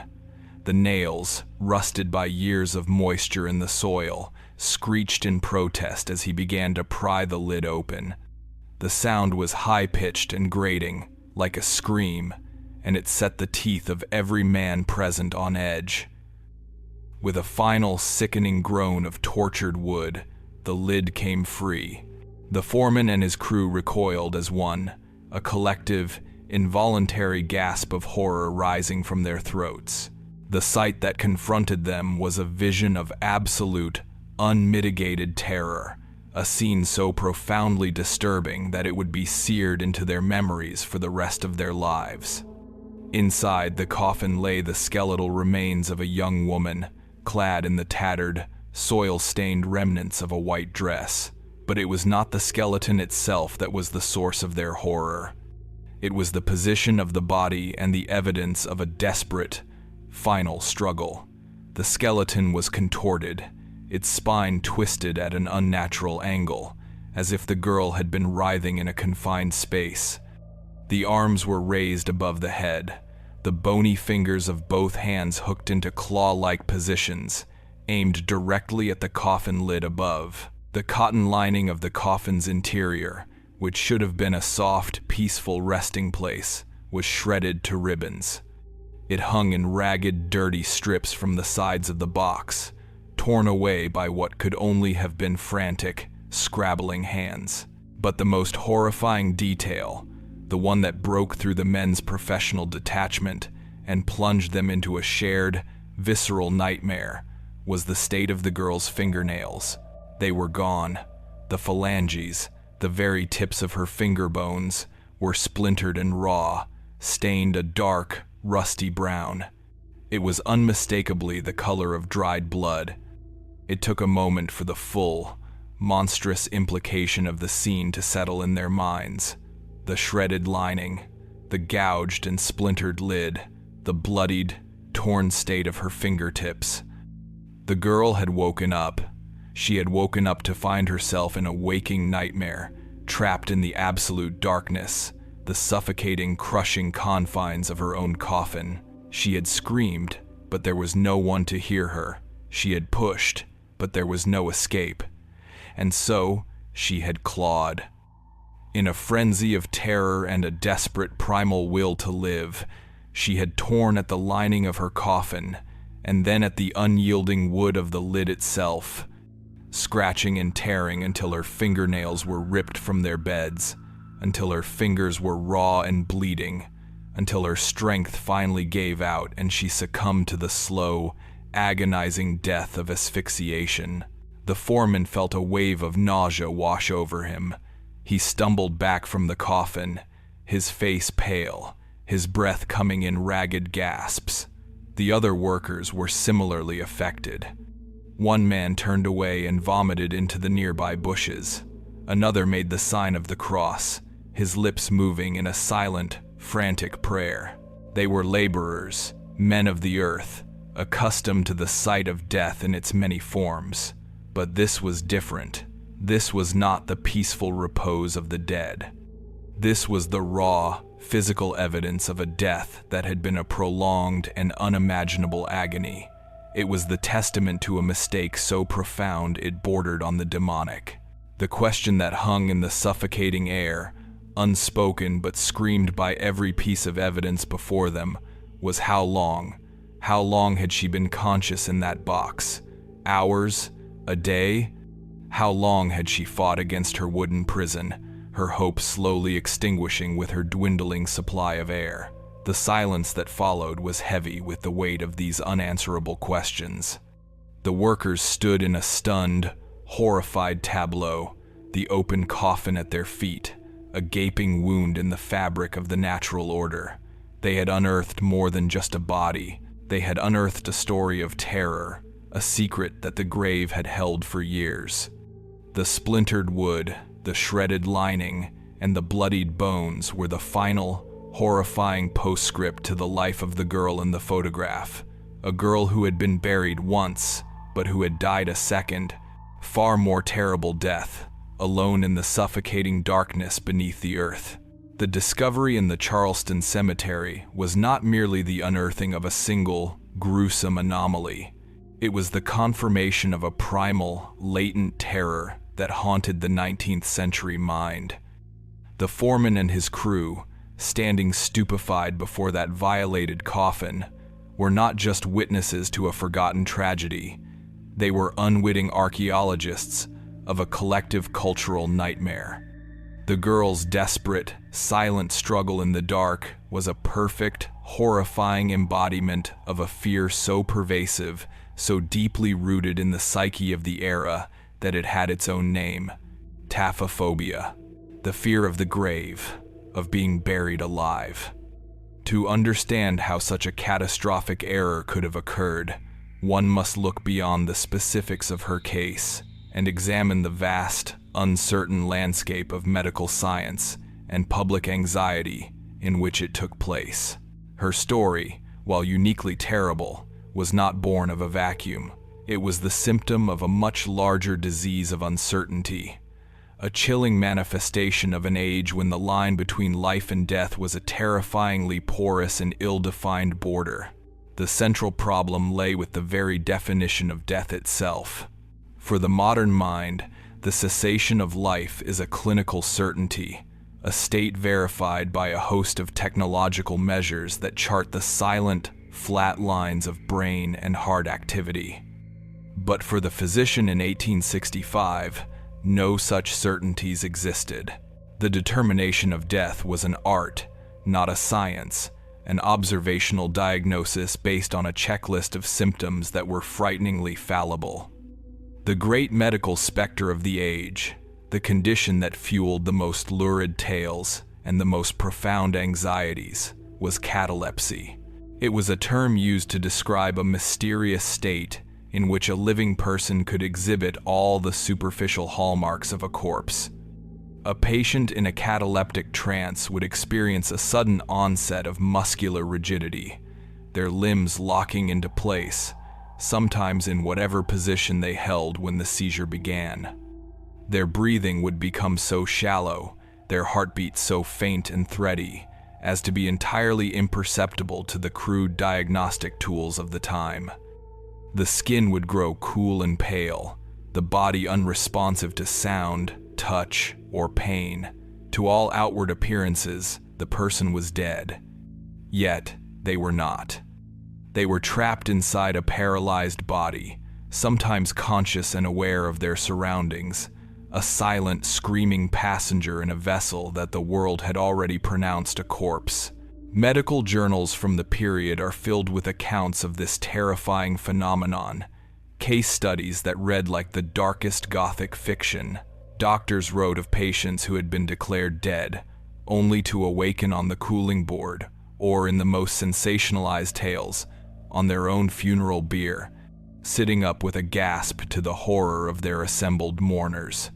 The nails, rusted by years of moisture in the soil, screeched in protest as he began to pry the lid open. The sound was high-pitched and grating, like a scream, and it set the teeth of every man present on edge. With a final sickening groan of tortured wood, the lid came free. The foreman and his crew recoiled as one, a collective, involuntary gasp of horror rising from their throats. The sight that confronted them was a vision of absolute, unmitigated terror, a scene so profoundly disturbing that it would be seared into their memories for the rest of their lives. Inside the coffin lay the skeletal remains of a young woman, clad in the tattered, soil-stained remnants of a white dress. But it was not the skeleton itself that was the source of their horror. It was the position of the body and the evidence of a desperate, final struggle. The skeleton was contorted, its spine twisted at an unnatural angle, as if the girl had been writhing in a confined space. The arms were raised above the head, the bony fingers of both hands hooked into claw-like positions, aimed directly at the coffin lid above. The cotton lining of the coffin's interior, which should have been a soft, peaceful resting place, was shredded to ribbons. It hung in ragged, dirty strips from the sides of the box, torn away by what could only have been frantic, scrabbling hands. But the most horrifying detail, the one that broke through the men's professional detachment and plunged them into a shared, visceral nightmare, was the state of the girl's fingernails. They were gone. The phalanges, the very tips of her finger bones, were splintered and raw, stained a dark, rusty brown. It was unmistakably the color of dried blood. It took a moment for the full, monstrous implication of the scene to settle in their minds. The shredded lining, the gouged and splintered lid, the bloodied, torn state of her fingertips. The girl had woken up. She had woken up to find herself in a waking nightmare, trapped in the absolute darkness, the suffocating, crushing confines of her own coffin. She had screamed, but there was no one to hear her. She had pushed, but there was no escape. And so, she had clawed. In a frenzy of terror and a desperate primal will to live, she had torn at the lining of her coffin, and then at the unyielding wood of the lid itself, scratching and tearing until her fingernails were ripped from their beds, until her fingers were raw and bleeding, until her strength finally gave out and she succumbed to the slow, agonizing death of asphyxiation. The foreman felt a wave of nausea wash over him. He stumbled back from the coffin, his face pale, his breath coming in ragged gasps. The other workers were similarly affected. One man turned away and vomited into the nearby bushes. Another made the sign of the cross, his lips moving in a silent, frantic prayer. They were laborers, men of the earth, accustomed to the sight of death in its many forms. But this was different. This was not the peaceful repose of the dead. This was the raw, physical evidence of a death that had been a prolonged and unimaginable agony. It was the testament to a mistake so profound it bordered on the demonic. The question that hung in the suffocating air, unspoken but screamed by every piece of evidence before them, was how long? How long had she been conscious in that box? Hours? A day? How long had she fought against her wooden prison, her hope slowly extinguishing with her dwindling supply of air? The silence that followed was heavy with the weight of these unanswerable questions. The workers stood in a stunned, horrified tableau, the open coffin at their feet, a gaping wound in the fabric of the natural order. They had unearthed more than just a body. They had unearthed a story of terror, a secret that the grave had held for years. The splintered wood, the shredded lining, and the bloodied bones were the final, horrifying postscript to the life of the girl in the photograph. A girl who had been buried once, but who had died a second, far more terrible death, alone in the suffocating darkness beneath the earth. The discovery in the Charleston cemetery was not merely the unearthing of a single, gruesome anomaly. It was the confirmation of a primal, latent terror that haunted the 19th century mind. The foreman and his crew, standing stupefied before that violated coffin, were not just witnesses to a forgotten tragedy. They were unwitting archaeologists of a collective cultural nightmare. The girl's desperate, silent struggle in the dark was a perfect, horrifying embodiment of a fear so pervasive, so deeply rooted in the psyche of the era that it had its own name: taphophobia, the fear of the grave, of being buried alive. To understand how such a catastrophic error could have occurred, one must look beyond the specifics of her case and examine the vast, uncertain landscape of medical science and public anxiety in which it took place. Her story, while uniquely terrible, was not born of a vacuum. It was the symptom of a much larger disease of uncertainty, a chilling manifestation of an age when the line between life and death was a terrifyingly porous and ill-defined border. The central problem lay with the very definition of death itself. For the modern mind, the cessation of life is a clinical certainty, a state verified by a host of technological measures that chart the silent, flat lines of brain and heart activity. But for the physician in 1865, no such certainties existed. The determination of death was an art, not a science, an observational diagnosis based on a checklist of symptoms that were frighteningly fallible. The great medical specter of the age, the condition that fueled the most lurid tales and the most profound anxieties, was catalepsy. It was a term used to describe a mysterious state in which a living person could exhibit all the superficial hallmarks of a corpse. A patient in a cataleptic trance would experience a sudden onset of muscular rigidity, their limbs locking into place, sometimes in whatever position they held when the seizure began. Their breathing would become so shallow, their heartbeat so faint and thready, as to be entirely imperceptible to the crude diagnostic tools of the time. The skin would grow cool and pale, the body unresponsive to sound, touch, or pain. To all outward appearances, the person was dead. Yet, they were not. They were trapped inside a paralyzed body, sometimes conscious and aware of their surroundings, a silent, screaming passenger in a vessel that the world had already pronounced a corpse. Medical journals from the period are filled with accounts of this terrifying phenomenon, case studies that read like the darkest Gothic fiction. Doctors wrote of patients who had been declared dead, only to awaken on the cooling board, or in the most sensationalized tales, on their own funeral bier, sitting up with a gasp to the horror of their assembled mourners.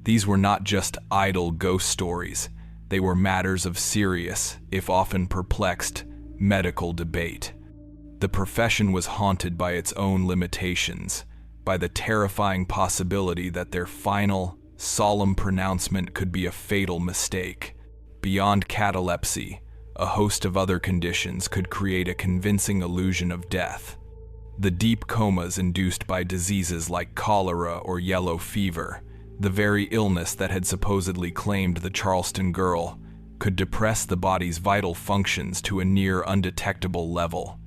These were not just idle ghost stories, they were matters of serious, if often perplexed, medical debate. The profession was haunted by its own limitations, by the terrifying possibility that their final, solemn pronouncement could be a fatal mistake. Beyond catalepsy, a host of other conditions could create a convincing illusion of death. The deep comas induced by diseases like cholera or yellow fever, the very illness that had supposedly claimed the Charleston girl, could depress the body's vital functions to a near undetectable level.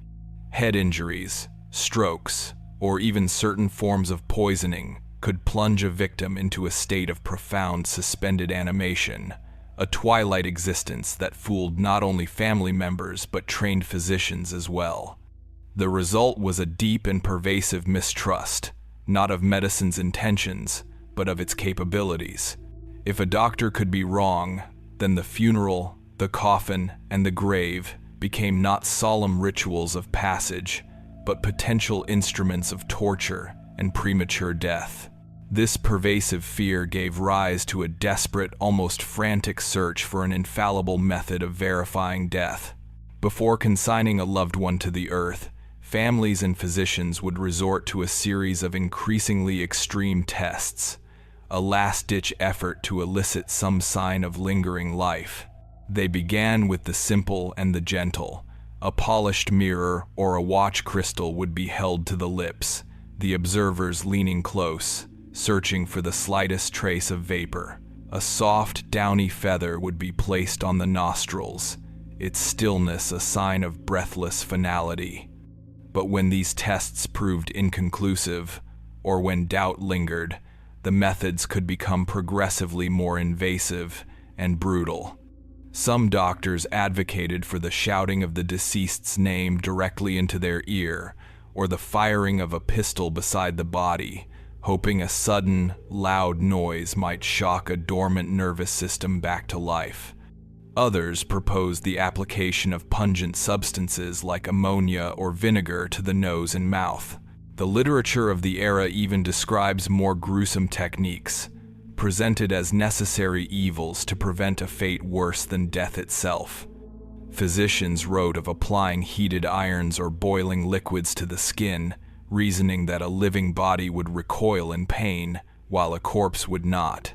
Head injuries, strokes, or even certain forms of poisoning could plunge a victim into a state of profound suspended animation, a twilight existence that fooled not only family members but trained physicians as well. The result was a deep and pervasive mistrust, not of medicine's intentions, but of its capabilities. If a doctor could be wrong, then the funeral, the coffin, and the grave became not solemn rituals of passage, but potential instruments of torture and premature death. This pervasive fear gave rise to a desperate, almost frantic search for an infallible method of verifying death. Before consigning a loved one to the earth, families and physicians would resort to a series of increasingly extreme tests, a last-ditch effort to elicit some sign of lingering life. They began with the simple and the gentle. A polished mirror or a watch crystal would be held to the lips, the observers leaning close, searching for the slightest trace of vapor. A soft, downy feather would be placed on the nostrils, its stillness a sign of breathless finality. But when these tests proved inconclusive, or when doubt lingered, the methods could become progressively more invasive and brutal. Some doctors advocated for the shouting of the deceased's name directly into their ear, or the firing of a pistol beside the body, hoping a sudden, loud noise might shock a dormant nervous system back to life. Others proposed the application of pungent substances like ammonia or vinegar to the nose and mouth. The literature of the era even describes more gruesome techniques, presented as necessary evils to prevent a fate worse than death itself. Physicians wrote of applying heated irons or boiling liquids to the skin, reasoning that a living body would recoil in pain, while a corpse would not.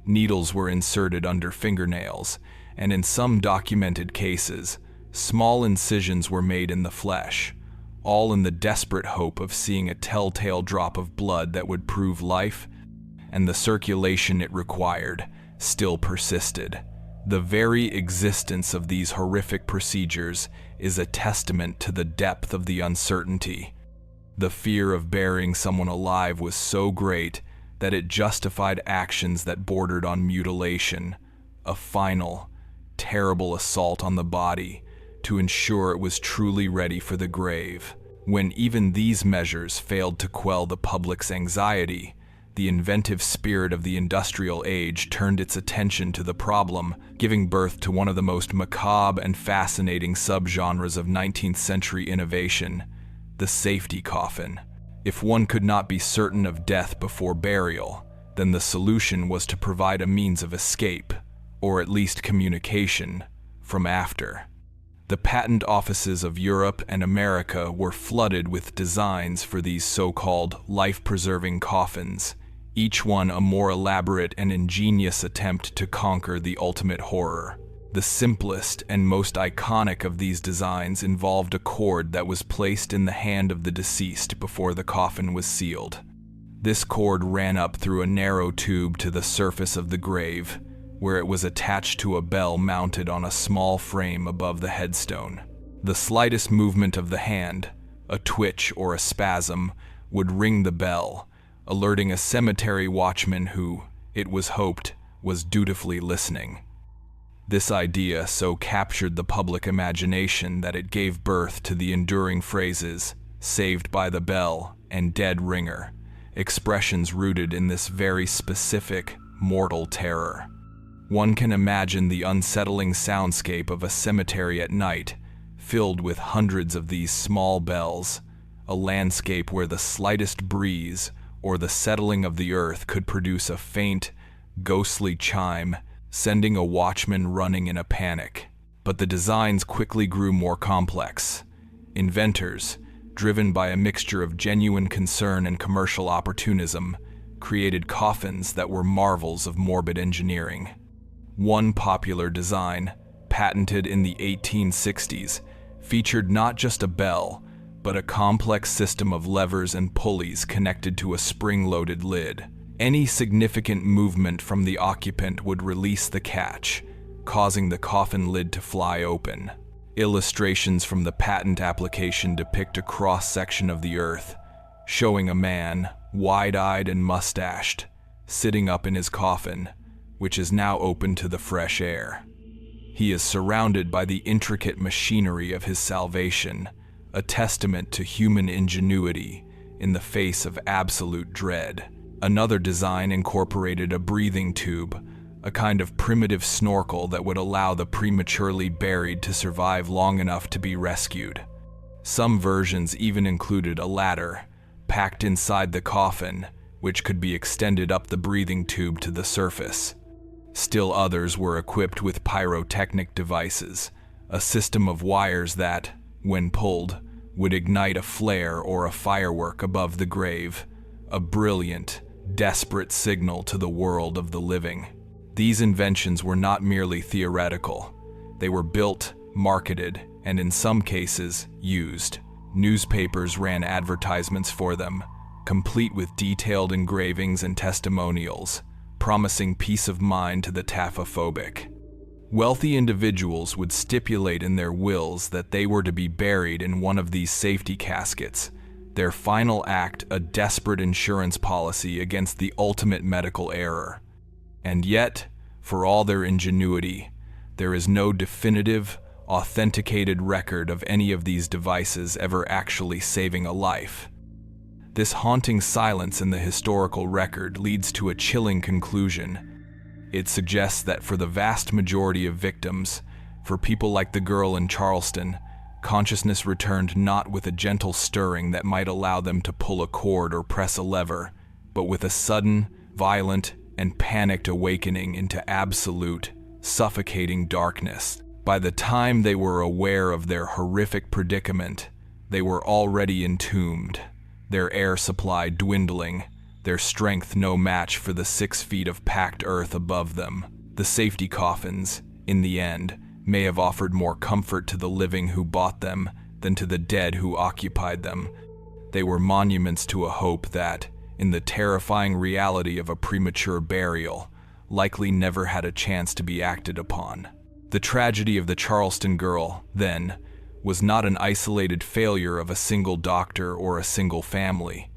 Needles were inserted under fingernails, and in some documented cases, small incisions were made in the flesh, all in the desperate hope of seeing a telltale drop of blood that would prove life, and the circulation it required still persisted. The very existence of these horrific procedures is a testament to the depth of the uncertainty. The fear of burying someone alive was so great that it justified actions that bordered on mutilation, a final, terrible assault on the body to ensure it was truly ready for the grave. When even these measures failed to quell the public's anxiety, the inventive spirit of the industrial age turned its attention to the problem, giving birth to one of the most macabre and fascinating subgenres of 19th century innovation, the safety coffin. If one could not be certain of death before burial, then the solution was to provide a means of escape, or at least communication, from after. The patent offices of Europe and America were flooded with designs for these so-called life-preserving coffins, each one a more elaborate and ingenious attempt to conquer the ultimate horror. The simplest and most iconic of these designs involved a cord that was placed in the hand of the deceased before the coffin was sealed. This cord ran up through a narrow tube to the surface of the grave, where it was attached to a bell mounted on a small frame above the headstone. The slightest movement of the hand, a twitch or a spasm, would ring the bell, alerting a cemetery watchman who, it was hoped, was dutifully listening. This idea so captured the public imagination that it gave birth to the enduring phrases, "saved by the bell" and "dead ringer," expressions rooted in this very specific, mortal terror. One can imagine the unsettling soundscape of a cemetery at night, filled with hundreds of these small bells, a landscape where the slightest breeze or the settling of the earth could produce a faint, ghostly chime, sending a watchman running in a panic. But the designs quickly grew more complex. Inventors, driven by a mixture of genuine concern and commercial opportunism, created coffins that were marvels of morbid engineering. One popular design, patented in the 1860s, featured not just a bell, but a complex system of levers and pulleys connected to a spring-loaded lid. Any significant movement from the occupant would release the catch, causing the coffin lid to fly open. Illustrations from the patent application depict a cross-section of the earth, showing a man, wide-eyed and mustached, sitting up in his coffin, which is now open to the fresh air. He is surrounded by the intricate machinery of his salvation, a testament to human ingenuity in the face of absolute dread. Another design incorporated a breathing tube, a kind of primitive snorkel that would allow the prematurely buried to survive long enough to be rescued. Some versions even included a ladder, packed inside the coffin, which could be extended up the breathing tube to the surface. Still others were equipped with pyrotechnic devices, a system of wires that, when pulled, would ignite a flare or a firework above the grave, a brilliant, desperate signal to the world of the living. These inventions were not merely theoretical. They were built, marketed, and in some cases, used. Newspapers ran advertisements for them, complete with detailed engravings and testimonials, promising peace of mind to the taphophobic. Wealthy individuals would stipulate in their wills that they were to be buried in one of these safety caskets, their final act a desperate insurance policy against the ultimate medical error. And yet, for all their ingenuity, there is no definitive, authenticated record of any of these devices ever actually saving a life. This haunting silence in the historical record leads to a chilling conclusion. It suggests that for the vast majority of victims, for people like the girl in Charleston, consciousness returned not with a gentle stirring that might allow them to pull a cord or press a lever, but with a sudden, violent, and panicked awakening into absolute, suffocating darkness. By the time they were aware of their horrific predicament, they were already entombed, their air supply dwindling, their strength no match for the 6 feet of packed earth above them. The safety coffins, in the end, may have offered more comfort to the living who bought them than to the dead who occupied them. They were monuments to a hope that, in the terrifying reality of a premature burial, likely never had a chance to be acted upon. The tragedy of the Charleston girl, then, was not an isolated failure of a single doctor or a single family.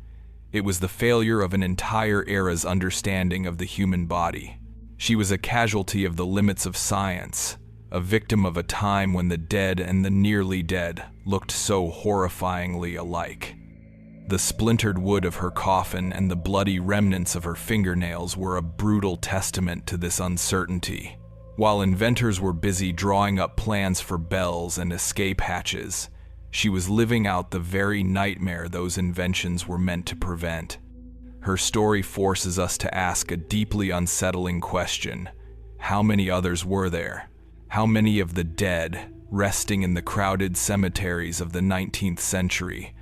It was the failure of an entire era's understanding of the human body. She was a casualty of the limits of science, a victim of a time when the dead and the nearly dead looked so horrifyingly alike. The splintered wood of her coffin and the bloody remnants of her fingernails were a brutal testament to this uncertainty. While inventors were busy drawing up plans for bells and escape hatches, She was living out the very nightmare those inventions were meant to prevent. Her story forces us to ask a deeply unsettling question. How many others were there? How many of the dead, resting in the crowded cemeteries of the 19th century,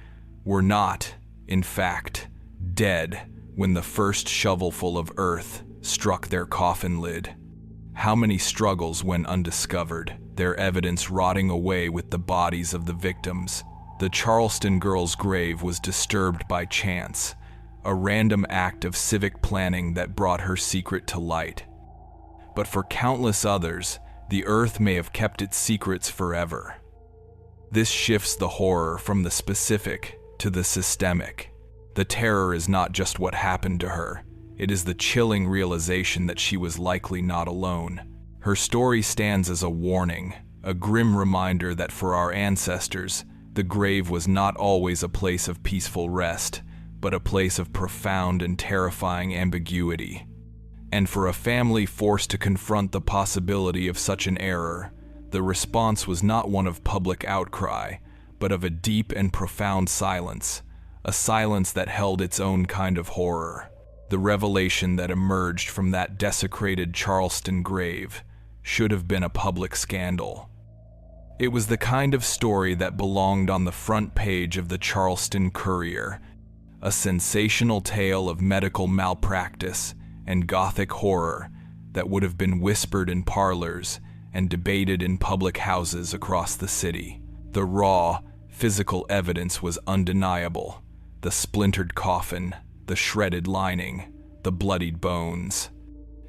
were not, in fact, dead when the first shovelful of earth struck their coffin lid? How many struggles went undiscovered, their evidence rotting away with the bodies of the victims? The Charleston girl's grave was disturbed by chance, a random act of civic planning that brought her secret to light. But for countless others, the earth may have kept its secrets forever. This shifts the horror from the specific to the systemic. The terror is not just what happened to her, it is the chilling realization that she was likely not alone. Her story stands as a warning, a grim reminder that for our ancestors, the grave was not always a place of peaceful rest, but a place of profound and terrifying ambiguity. And for a family forced to confront the possibility of such an error, the response was not one of public outcry, but of a deep and profound silence, a silence that held its own kind of horror. The revelation that emerged from that desecrated Charleston grave should have been a public scandal. It was the kind of story that belonged on the front page of the Charleston Courier, a sensational tale of medical malpractice and gothic horror that would have been whispered in parlors and debated in public houses across the city. The raw, physical evidence was undeniable: the splintered coffin, the shredded lining, the bloodied bones.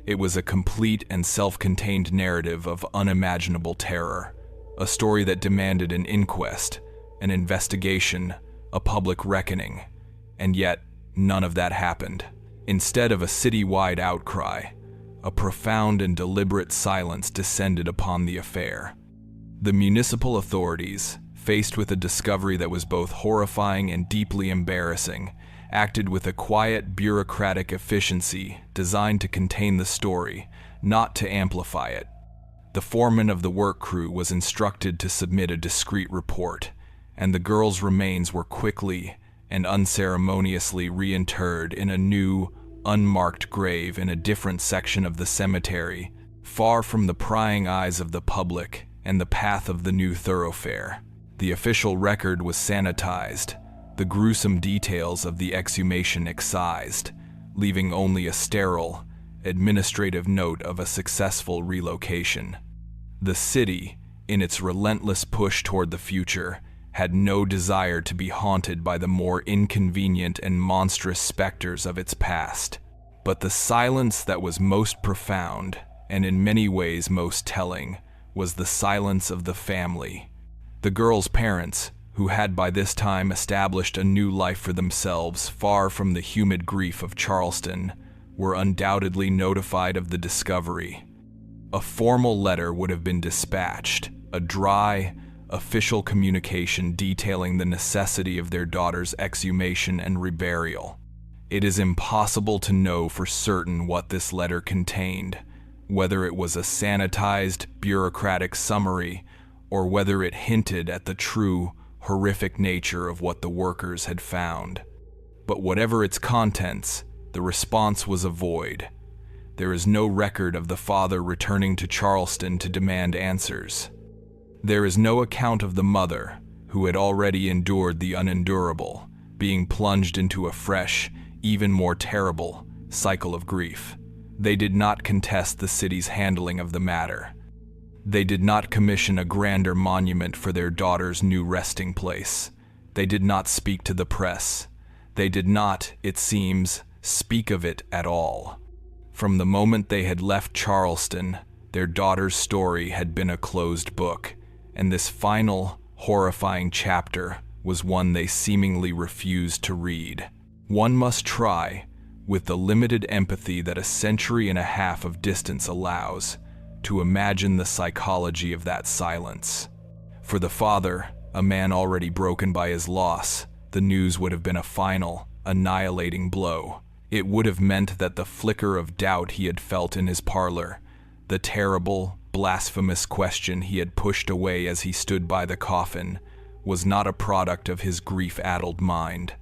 It was a complete and self-contained narrative of unimaginable terror, a story that demanded an inquest, an investigation, a public reckoning, and yet none of that happened. Instead of a city-wide outcry, a profound and deliberate silence descended upon the affair. The municipal authorities, faced with a discovery that was both horrifying and deeply embarrassing, acted with a quiet, bureaucratic efficiency designed to contain the story, not to amplify it. The foreman of the work crew was instructed to submit a discreet report, and the girl's remains were quickly and unceremoniously reinterred in a new, unmarked grave in a different section of the cemetery, far from the prying eyes of the public and the path of the new thoroughfare. The official record was sanitized, the gruesome details of the exhumation excised, leaving only a sterile, administrative note of a successful relocation. The city, in its relentless push toward the future, had no desire to be haunted by the more inconvenient and monstrous specters of its past. But the silence that was most profound, and in many ways most telling, was the silence of the family. The girl's parents, who had by this time established a new life for themselves far from the humid grief of Charleston, were undoubtedly notified of the discovery. A formal letter would have been dispatched, a dry, official communication detailing the necessity of their daughter's exhumation and reburial. It is impossible to know for certain what this letter contained, whether it was a sanitized, bureaucratic summary, or whether it hinted at the true, horrific nature of what the workers had found. But whatever its contents, the response was a void. There is no record of the father returning to Charleston to demand answers. There is no account of the mother, who had already endured the unendurable, being plunged into a fresh, even more terrible, cycle of grief. They did not contest the city's handling of the matter. They did not commission a grander monument for their daughter's new resting place. They did not speak to the press. They did not, it seems, speak of it at all. From the moment they had left Charleston, their daughter's story had been a closed book, and this final, horrifying chapter was one they seemingly refused to read. One must try, with the limited empathy that a century and a half of distance allows, to imagine the psychology of that silence. For the father, a man already broken by his loss, the news would have been a final, annihilating blow. It would have meant that the flicker of doubt he had felt in his parlor, the terrible, blasphemous question he had pushed away as he stood by the coffin, was not a product of his grief-addled mind.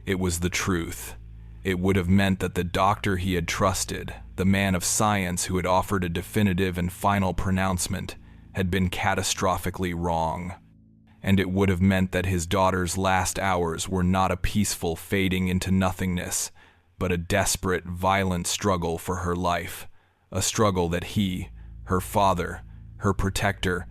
It was the truth. It would have meant that the doctor he had trusted, the man of science who had offered a definitive and final pronouncement, had been catastrophically wrong. And it would have meant that his daughter's last hours were not a peaceful fading into nothingness, but a desperate, violent struggle for her life, a struggle that he, her father, her protector,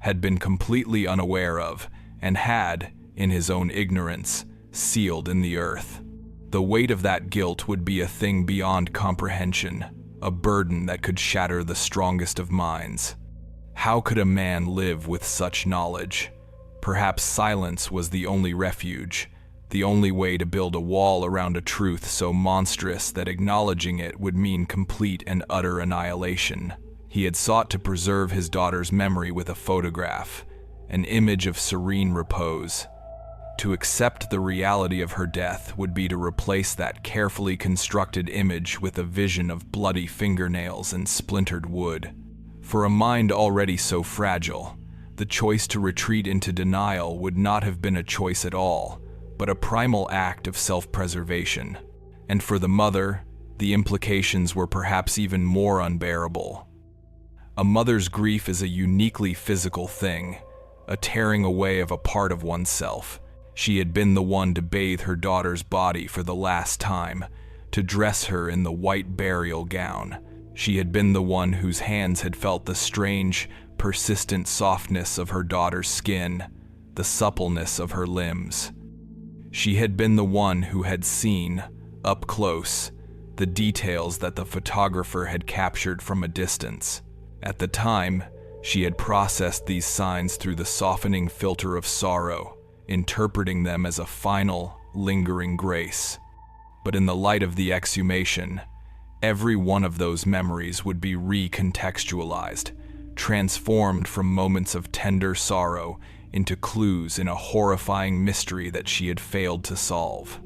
had been completely unaware of and had, in his own ignorance, sealed in the earth. The weight of that guilt would be a thing beyond comprehension, a burden that could shatter the strongest of minds. How could a man live with such knowledge? Perhaps silence was the only refuge, the only way to build a wall around a truth so monstrous that acknowledging it would mean complete and utter annihilation. He had sought to preserve his daughter's memory with a photograph, an image of serene repose. To accept the reality of her death would be to replace that carefully constructed image with a vision of bloody fingernails and splintered wood. For a mind already so fragile, the choice to retreat into denial would not have been a choice at all, but a primal act of self-preservation. And for the mother, the implications were perhaps even more unbearable. A mother's grief is a uniquely physical thing, a tearing away of a part of oneself. She had been the one to bathe her daughter's body for the last time, to dress her in the white burial gown. She had been the one whose hands had felt the strange, persistent softness of her daughter's skin, the suppleness of her limbs. She had been the one who had seen, up close, the details that the photographer had captured from a distance. At the time, she had processed these signs through the softening filter of sorrow, interpreting them as a final, lingering grace. But in the light of the exhumation, every one of those memories would be recontextualized, transformed from moments of tender sorrow into clues in a horrifying mystery that she had failed to solve.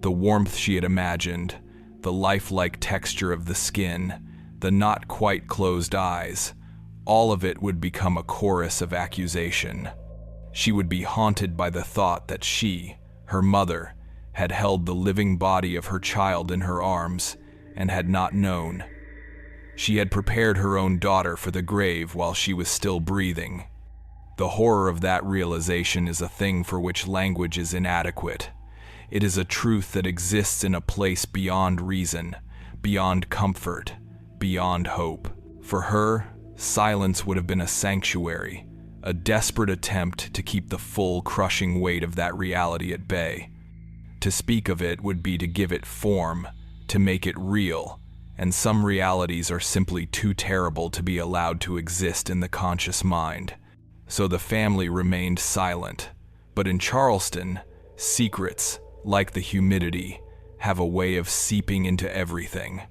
The warmth she had imagined, the lifelike texture of the skin, the not quite closed eyes, all of it would become a chorus of accusation. She would be haunted by the thought that she, her mother, had held the living body of her child in her arms and had not known. She had prepared her own daughter for the grave while she was still breathing. The horror of that realization is a thing for which language is inadequate. It is a truth that exists in a place beyond reason, beyond comfort, beyond hope. For her, silence would have been a sanctuary, a desperate attempt to keep the full, crushing weight of that reality at bay. To speak of it would be to give it form, to make it real, and some realities are simply too terrible to be allowed to exist in the conscious mind. So the family remained silent. But in Charleston, secrets, like the humidity, have a way of seeping into everything.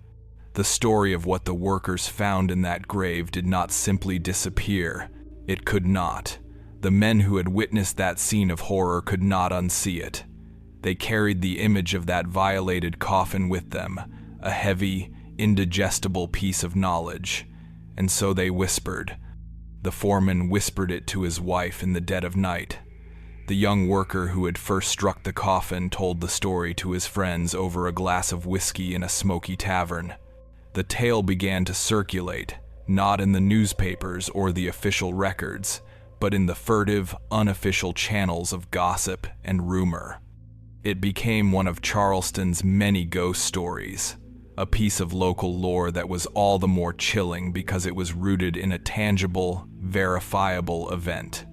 The story of what the workers found in that grave did not simply disappear. It could not. The men who had witnessed that scene of horror could not unsee it. They carried the image of that violated coffin with them, a heavy, indigestible piece of knowledge. And so they whispered. The foreman whispered it to his wife in the dead of night. The young worker who had first struck the coffin told the story to his friends over a glass of whiskey in a smoky tavern. The tale began to circulate, not in the newspapers or the official records, but in the furtive, unofficial channels of gossip and rumor. It became one of Charleston's many ghost stories, a piece of local lore that was all the more chilling because it was rooted in a tangible, verifiable event.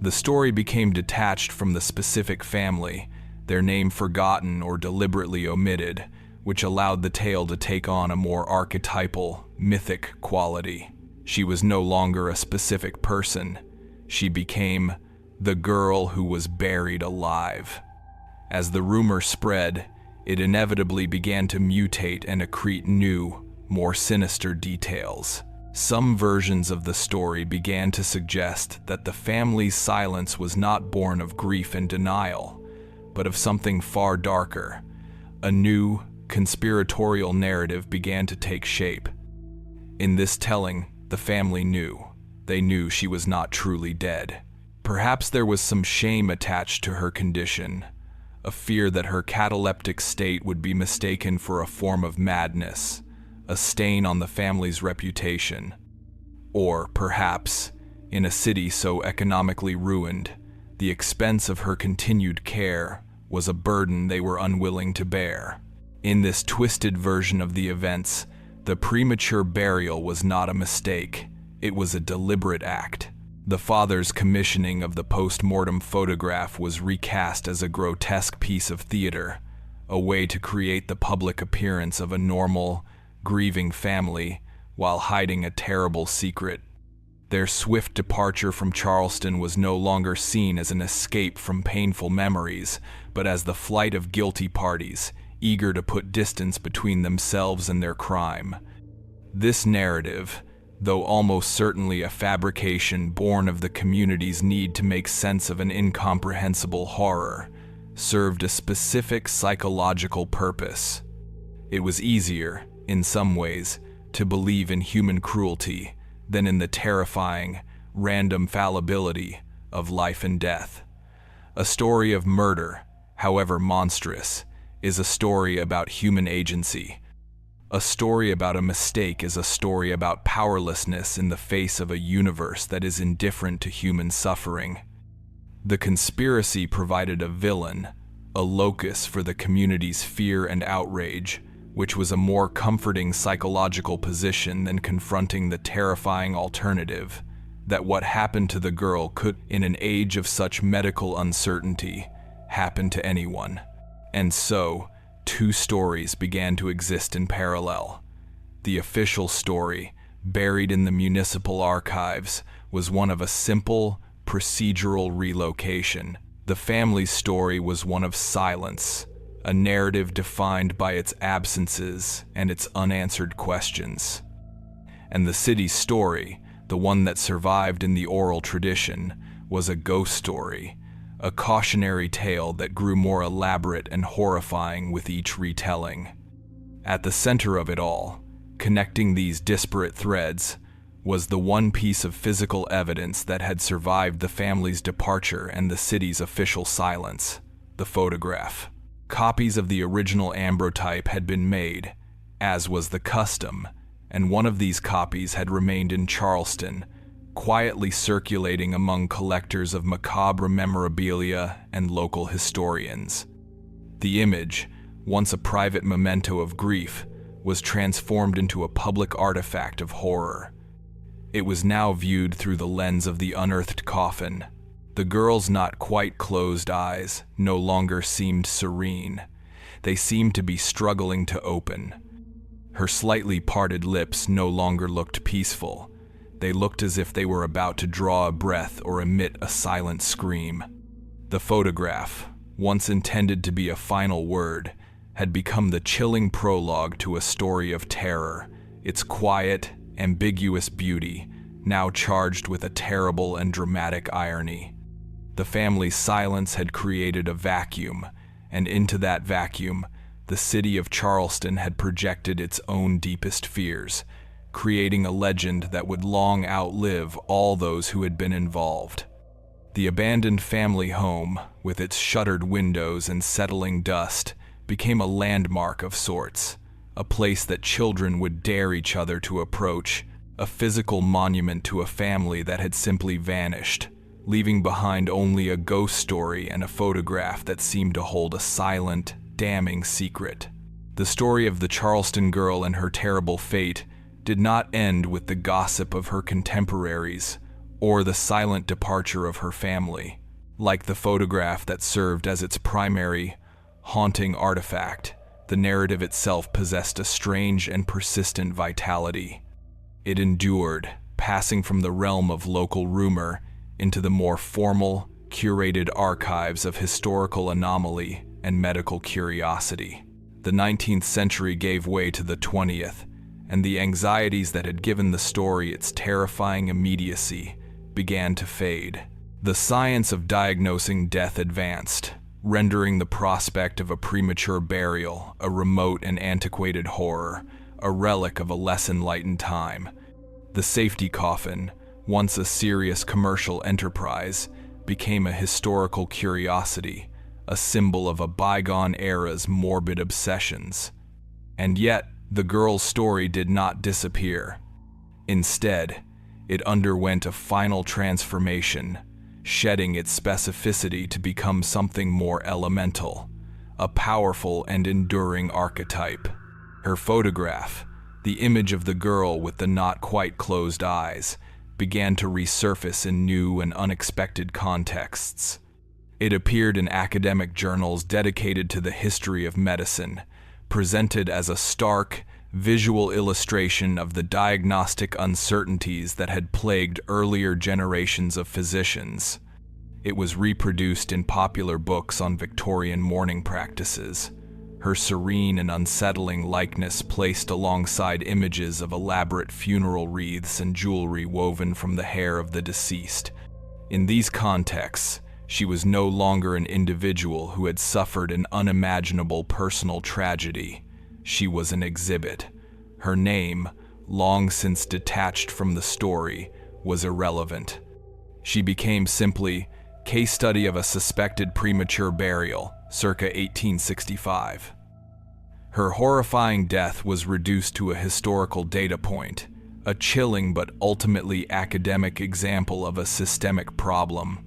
The story became detached from the specific family, their name forgotten or deliberately omitted, which allowed the tale to take on a more archetypal, mythic quality. She was no longer a specific person. She became the girl who was buried alive. As the rumor spread, it inevitably began to mutate and accrete new, more sinister details. Some versions of the story began to suggest that the family's silence was not born of grief and denial, but of something far darker. A new, conspiratorial narrative began to take shape. In this telling, the family knew. They knew she was not truly dead. Perhaps there was some shame attached to her condition, a fear that her cataleptic state would be mistaken for a form of madness, a stain on the family's reputation. Or perhaps, in a city so economically ruined, the expense of her continued care was a burden they were unwilling to bear. In this twisted version of the events, the premature burial was not a mistake, it was a deliberate act. The father's commissioning of the post-mortem photograph was recast as a grotesque piece of theater, a way to create the public appearance of a normal, grieving family while hiding a terrible secret. Their swift departure from Charleston was no longer seen as an escape from painful memories, but as the flight of guilty parties, eager to put distance between themselves and their crime. This narrative, though almost certainly a fabrication born of the community's need to make sense of an incomprehensible horror, served a specific psychological purpose. It was easier, in some ways, to believe in human cruelty than in the terrifying, random fallibility of life and death. A story of murder, however monstrous, is a story about human agency. A story about a mistake is a story about powerlessness in the face of a universe that is indifferent to human suffering. The conspiracy provided a villain, a locus for the community's fear and outrage, which was a more comforting psychological position than confronting the terrifying alternative that what happened to the girl could, in an age of such medical uncertainty, happen to anyone. And so, two stories began to exist in parallel. The official story, buried in the municipal archives, was one of a simple, procedural relocation. The family's story was one of silence, a narrative defined by its absences and its unanswered questions. And the city's story, the one that survived in the oral tradition, was a ghost story, a cautionary tale that grew more elaborate and horrifying with each retelling. At the center of it all, connecting these disparate threads, was the one piece of physical evidence that had survived the family's departure and the city's official silence: the photograph. Copies of the original ambrotype had been made, as was the custom, and one of these copies had remained in Charleston, quietly circulating among collectors of macabre memorabilia and local historians. The image, once a private memento of grief, was transformed into a public artifact of horror. It was now viewed through the lens of the unearthed coffin. The girl's not quite closed eyes no longer seemed serene. They seemed to be struggling to open. Her slightly parted lips no longer looked peaceful. They looked as if they were about to draw a breath or emit a silent scream. The photograph, once intended to be a final word, had become the chilling prologue to a story of terror, its quiet, ambiguous beauty now charged with a terrible and dramatic irony. The family's silence had created a vacuum, and into that vacuum, the city of Charleston had projected its own deepest fears, creating a legend that would long outlive all those who had been involved. The abandoned family home, with its shuttered windows and settling dust, became a landmark of sorts, a place that children would dare each other to approach, a physical monument to a family that had simply vanished, leaving behind only a ghost story and a photograph that seemed to hold a silent, damning secret. The story of the Charleston girl and her terrible fate did not end with the gossip of her contemporaries or the silent departure of her family. Like the photograph that served as its primary, haunting artifact, the narrative itself possessed a strange and persistent vitality. It endured, passing from the realm of local rumor into the more formal, curated archives of historical anomaly and medical curiosity. The 19th century gave way to the 20th, and the anxieties that had given the story its terrifying immediacy began to fade. The science of diagnosing death advanced, rendering the prospect of a premature burial a remote and antiquated horror, a relic of a less enlightened time. The safety coffin, once a serious commercial enterprise, became a historical curiosity, a symbol of a bygone era's morbid obsessions. And yet, the girl's story did not disappear. Instead, it underwent a final transformation, shedding its specificity to become something more elemental, a powerful and enduring archetype. Her photograph, the image of the girl with the not quite closed eyes, began to resurface in new and unexpected contexts. It appeared in academic journals dedicated to the history of medicine, presented as a stark, visual illustration of the diagnostic uncertainties that had plagued earlier generations of physicians. It was reproduced in popular books on Victorian mourning practices, her serene and unsettling likeness placed alongside images of elaborate funeral wreaths and jewelry woven from the hair of the deceased. In these contexts, she was no longer an individual who had suffered an unimaginable personal tragedy. She was an exhibit. Her name, long since detached from the story, was irrelevant. She became simply case study of a suspected premature burial, circa 1865. Her horrifying death was reduced to a historical data point, a chilling but ultimately academic example of a systemic problem.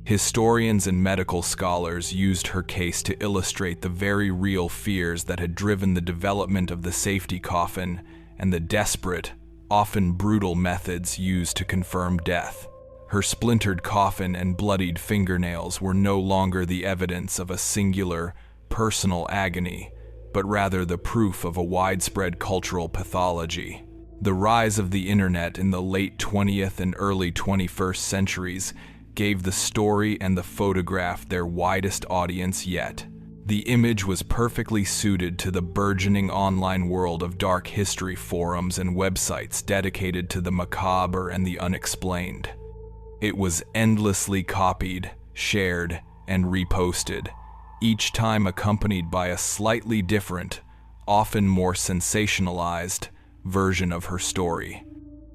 Historians and medical scholars used her case to illustrate the very real fears that had driven the development of the safety coffin and the desperate, often brutal methods used to confirm death. Her splintered coffin and bloodied fingernails were no longer the evidence of a singular, personal agony, but rather the proof of a widespread cultural pathology. The rise of the internet in the late 20th and early 21st centuries gave the story and the photograph their widest audience yet. The image was perfectly suited to the burgeoning online world of dark history forums and websites dedicated to the macabre and the unexplained. It was endlessly copied, shared, and reposted, each time accompanied by a slightly different, often more sensationalized, version of her story.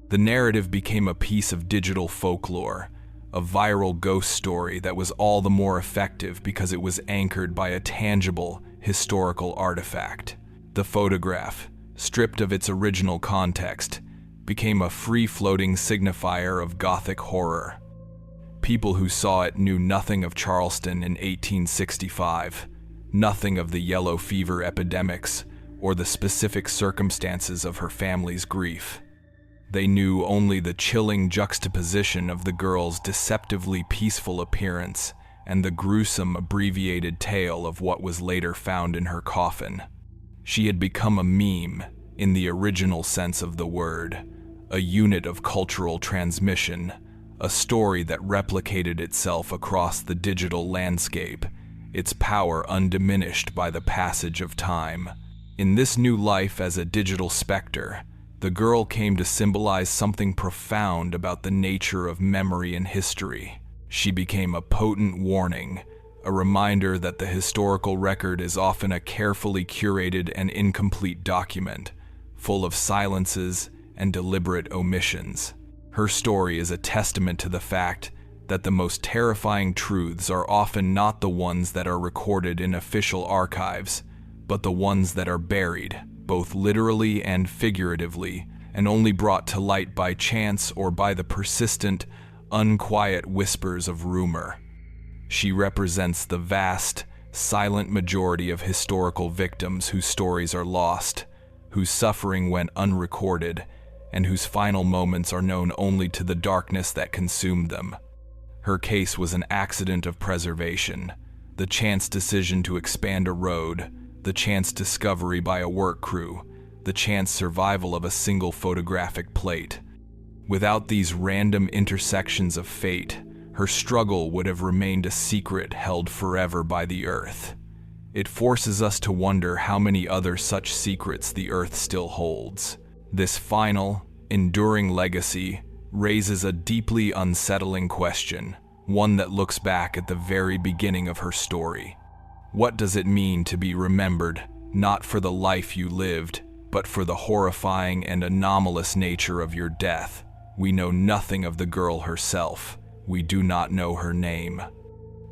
The narrative became a piece of digital folklore, a viral ghost story that was all the more effective because it was anchored by a tangible, historical artifact. The photograph, stripped of its original context, became a free-floating signifier of Gothic horror. People who saw it knew nothing of Charleston in 1865, nothing of the yellow fever epidemics, or the specific circumstances of her family's grief. They knew only the chilling juxtaposition of the girl's deceptively peaceful appearance and the gruesome abbreviated tale of what was later found in her coffin. She had become a meme, in the original sense of the word, a unit of cultural transmission, a story that replicated itself across the digital landscape, its power undiminished by the passage of time. In this new life as a digital specter, the girl came to symbolize something profound about the nature of memory and history. She became a potent warning, a reminder that the historical record is often a carefully curated and incomplete document, full of silences and deliberate omissions. Her story is a testament to the fact that the most terrifying truths are often not the ones that are recorded in official archives, but the ones that are buried, both literally and figuratively, and only brought to light by chance or by the persistent, unquiet whispers of rumor. She represents the vast, silent majority of historical victims whose stories are lost, whose suffering went unrecorded, and whose final moments are known only to the darkness that consumed them. Her case was an accident of preservation, the chance decision to expand a road, the chance discovery by a work crew, the chance survival of a single photographic plate. Without these random intersections of fate, her struggle would have remained a secret held forever by the earth. It forces us to wonder how many other such secrets the earth still holds. This final, enduring legacy raises a deeply unsettling question, one that looks back at the very beginning of her story. What does it mean to be remembered, not for the life you lived, but for the horrifying and anomalous nature of your death? We know nothing of the girl herself, We do not know her name.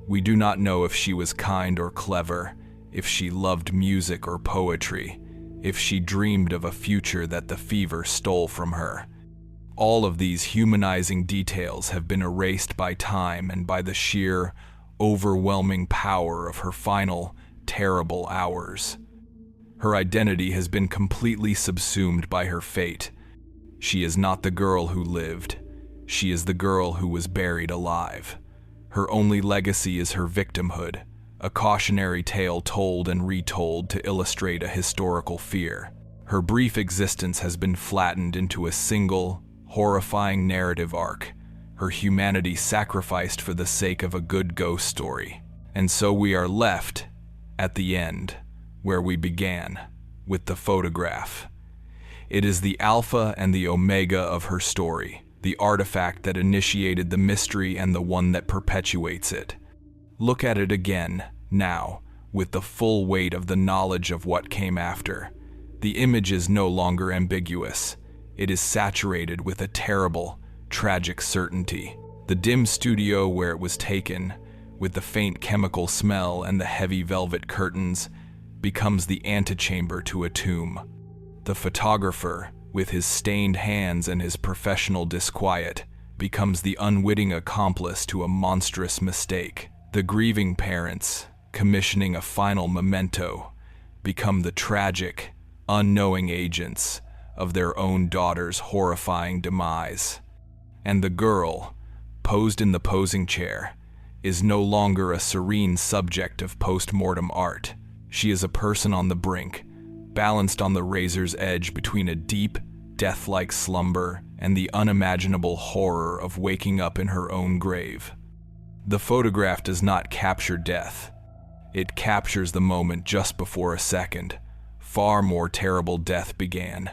We do not know if she was kind or clever, if she loved music or poetry, if she dreamed of a future that the fever stole from her. All of these humanizing details have been erased by time and by the sheer, overwhelming power of her final, terrible hours. Her identity has been completely subsumed by her fate. She is not the girl who lived. She is the girl who was buried alive. Her only legacy is her victimhood, a cautionary tale told and retold to illustrate a historical fear. Her brief existence has been flattened into a single, horrifying narrative arc, her humanity sacrificed for the sake of a good ghost story. And so we are left, at the end, where we began, with the photograph. It is the alpha and the omega of her story, the artifact that initiated the mystery and the one that perpetuates it. Look at it again, now, with the full weight of the knowledge of what came after. The image is no longer ambiguous. It is saturated with a terrible, tragic certainty. The dim studio where it was taken, with the faint chemical smell and the heavy velvet curtains, becomes the antechamber to a tomb. The photographer, with his stained hands and his professional disquiet, becomes the unwitting accomplice to a monstrous mistake. The grieving parents, commissioning a final memento, become the tragic, unknowing agents of their own daughter's horrifying demise. And the girl, posed in the posing chair, is no longer a serene subject of post-mortem art. She is a person on the brink, balanced on the razor's edge between a deep, death-like slumber and the unimaginable horror of waking up in her own grave. The photograph does not capture death. It captures the moment just before a second, far more terrible death began.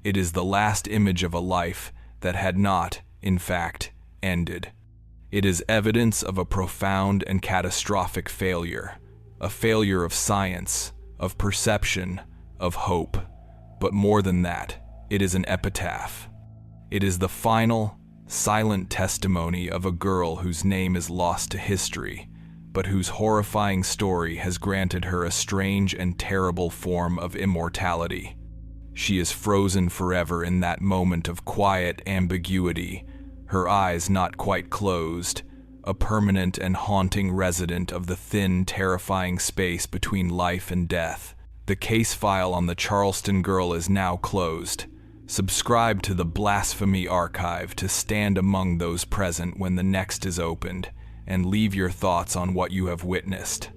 It is the last image of a life that had not, in fact, ended. It is evidence of a profound and catastrophic failure, a failure of science, of perception, of hope. But more than that, it is an epitaph. It is the final, silent testimony of a girl whose name is lost to history, but whose horrifying story has granted her a strange and terrible form of immortality. She is frozen forever in that moment of quiet ambiguity, her eyes not quite closed, a permanent and haunting resident of the thin, terrifying space between life and death. The case file on the Charleston girl is now closed. Subscribe to the Blaspheme Archive to stand among those present when the next is opened, and leave your thoughts on what you have witnessed.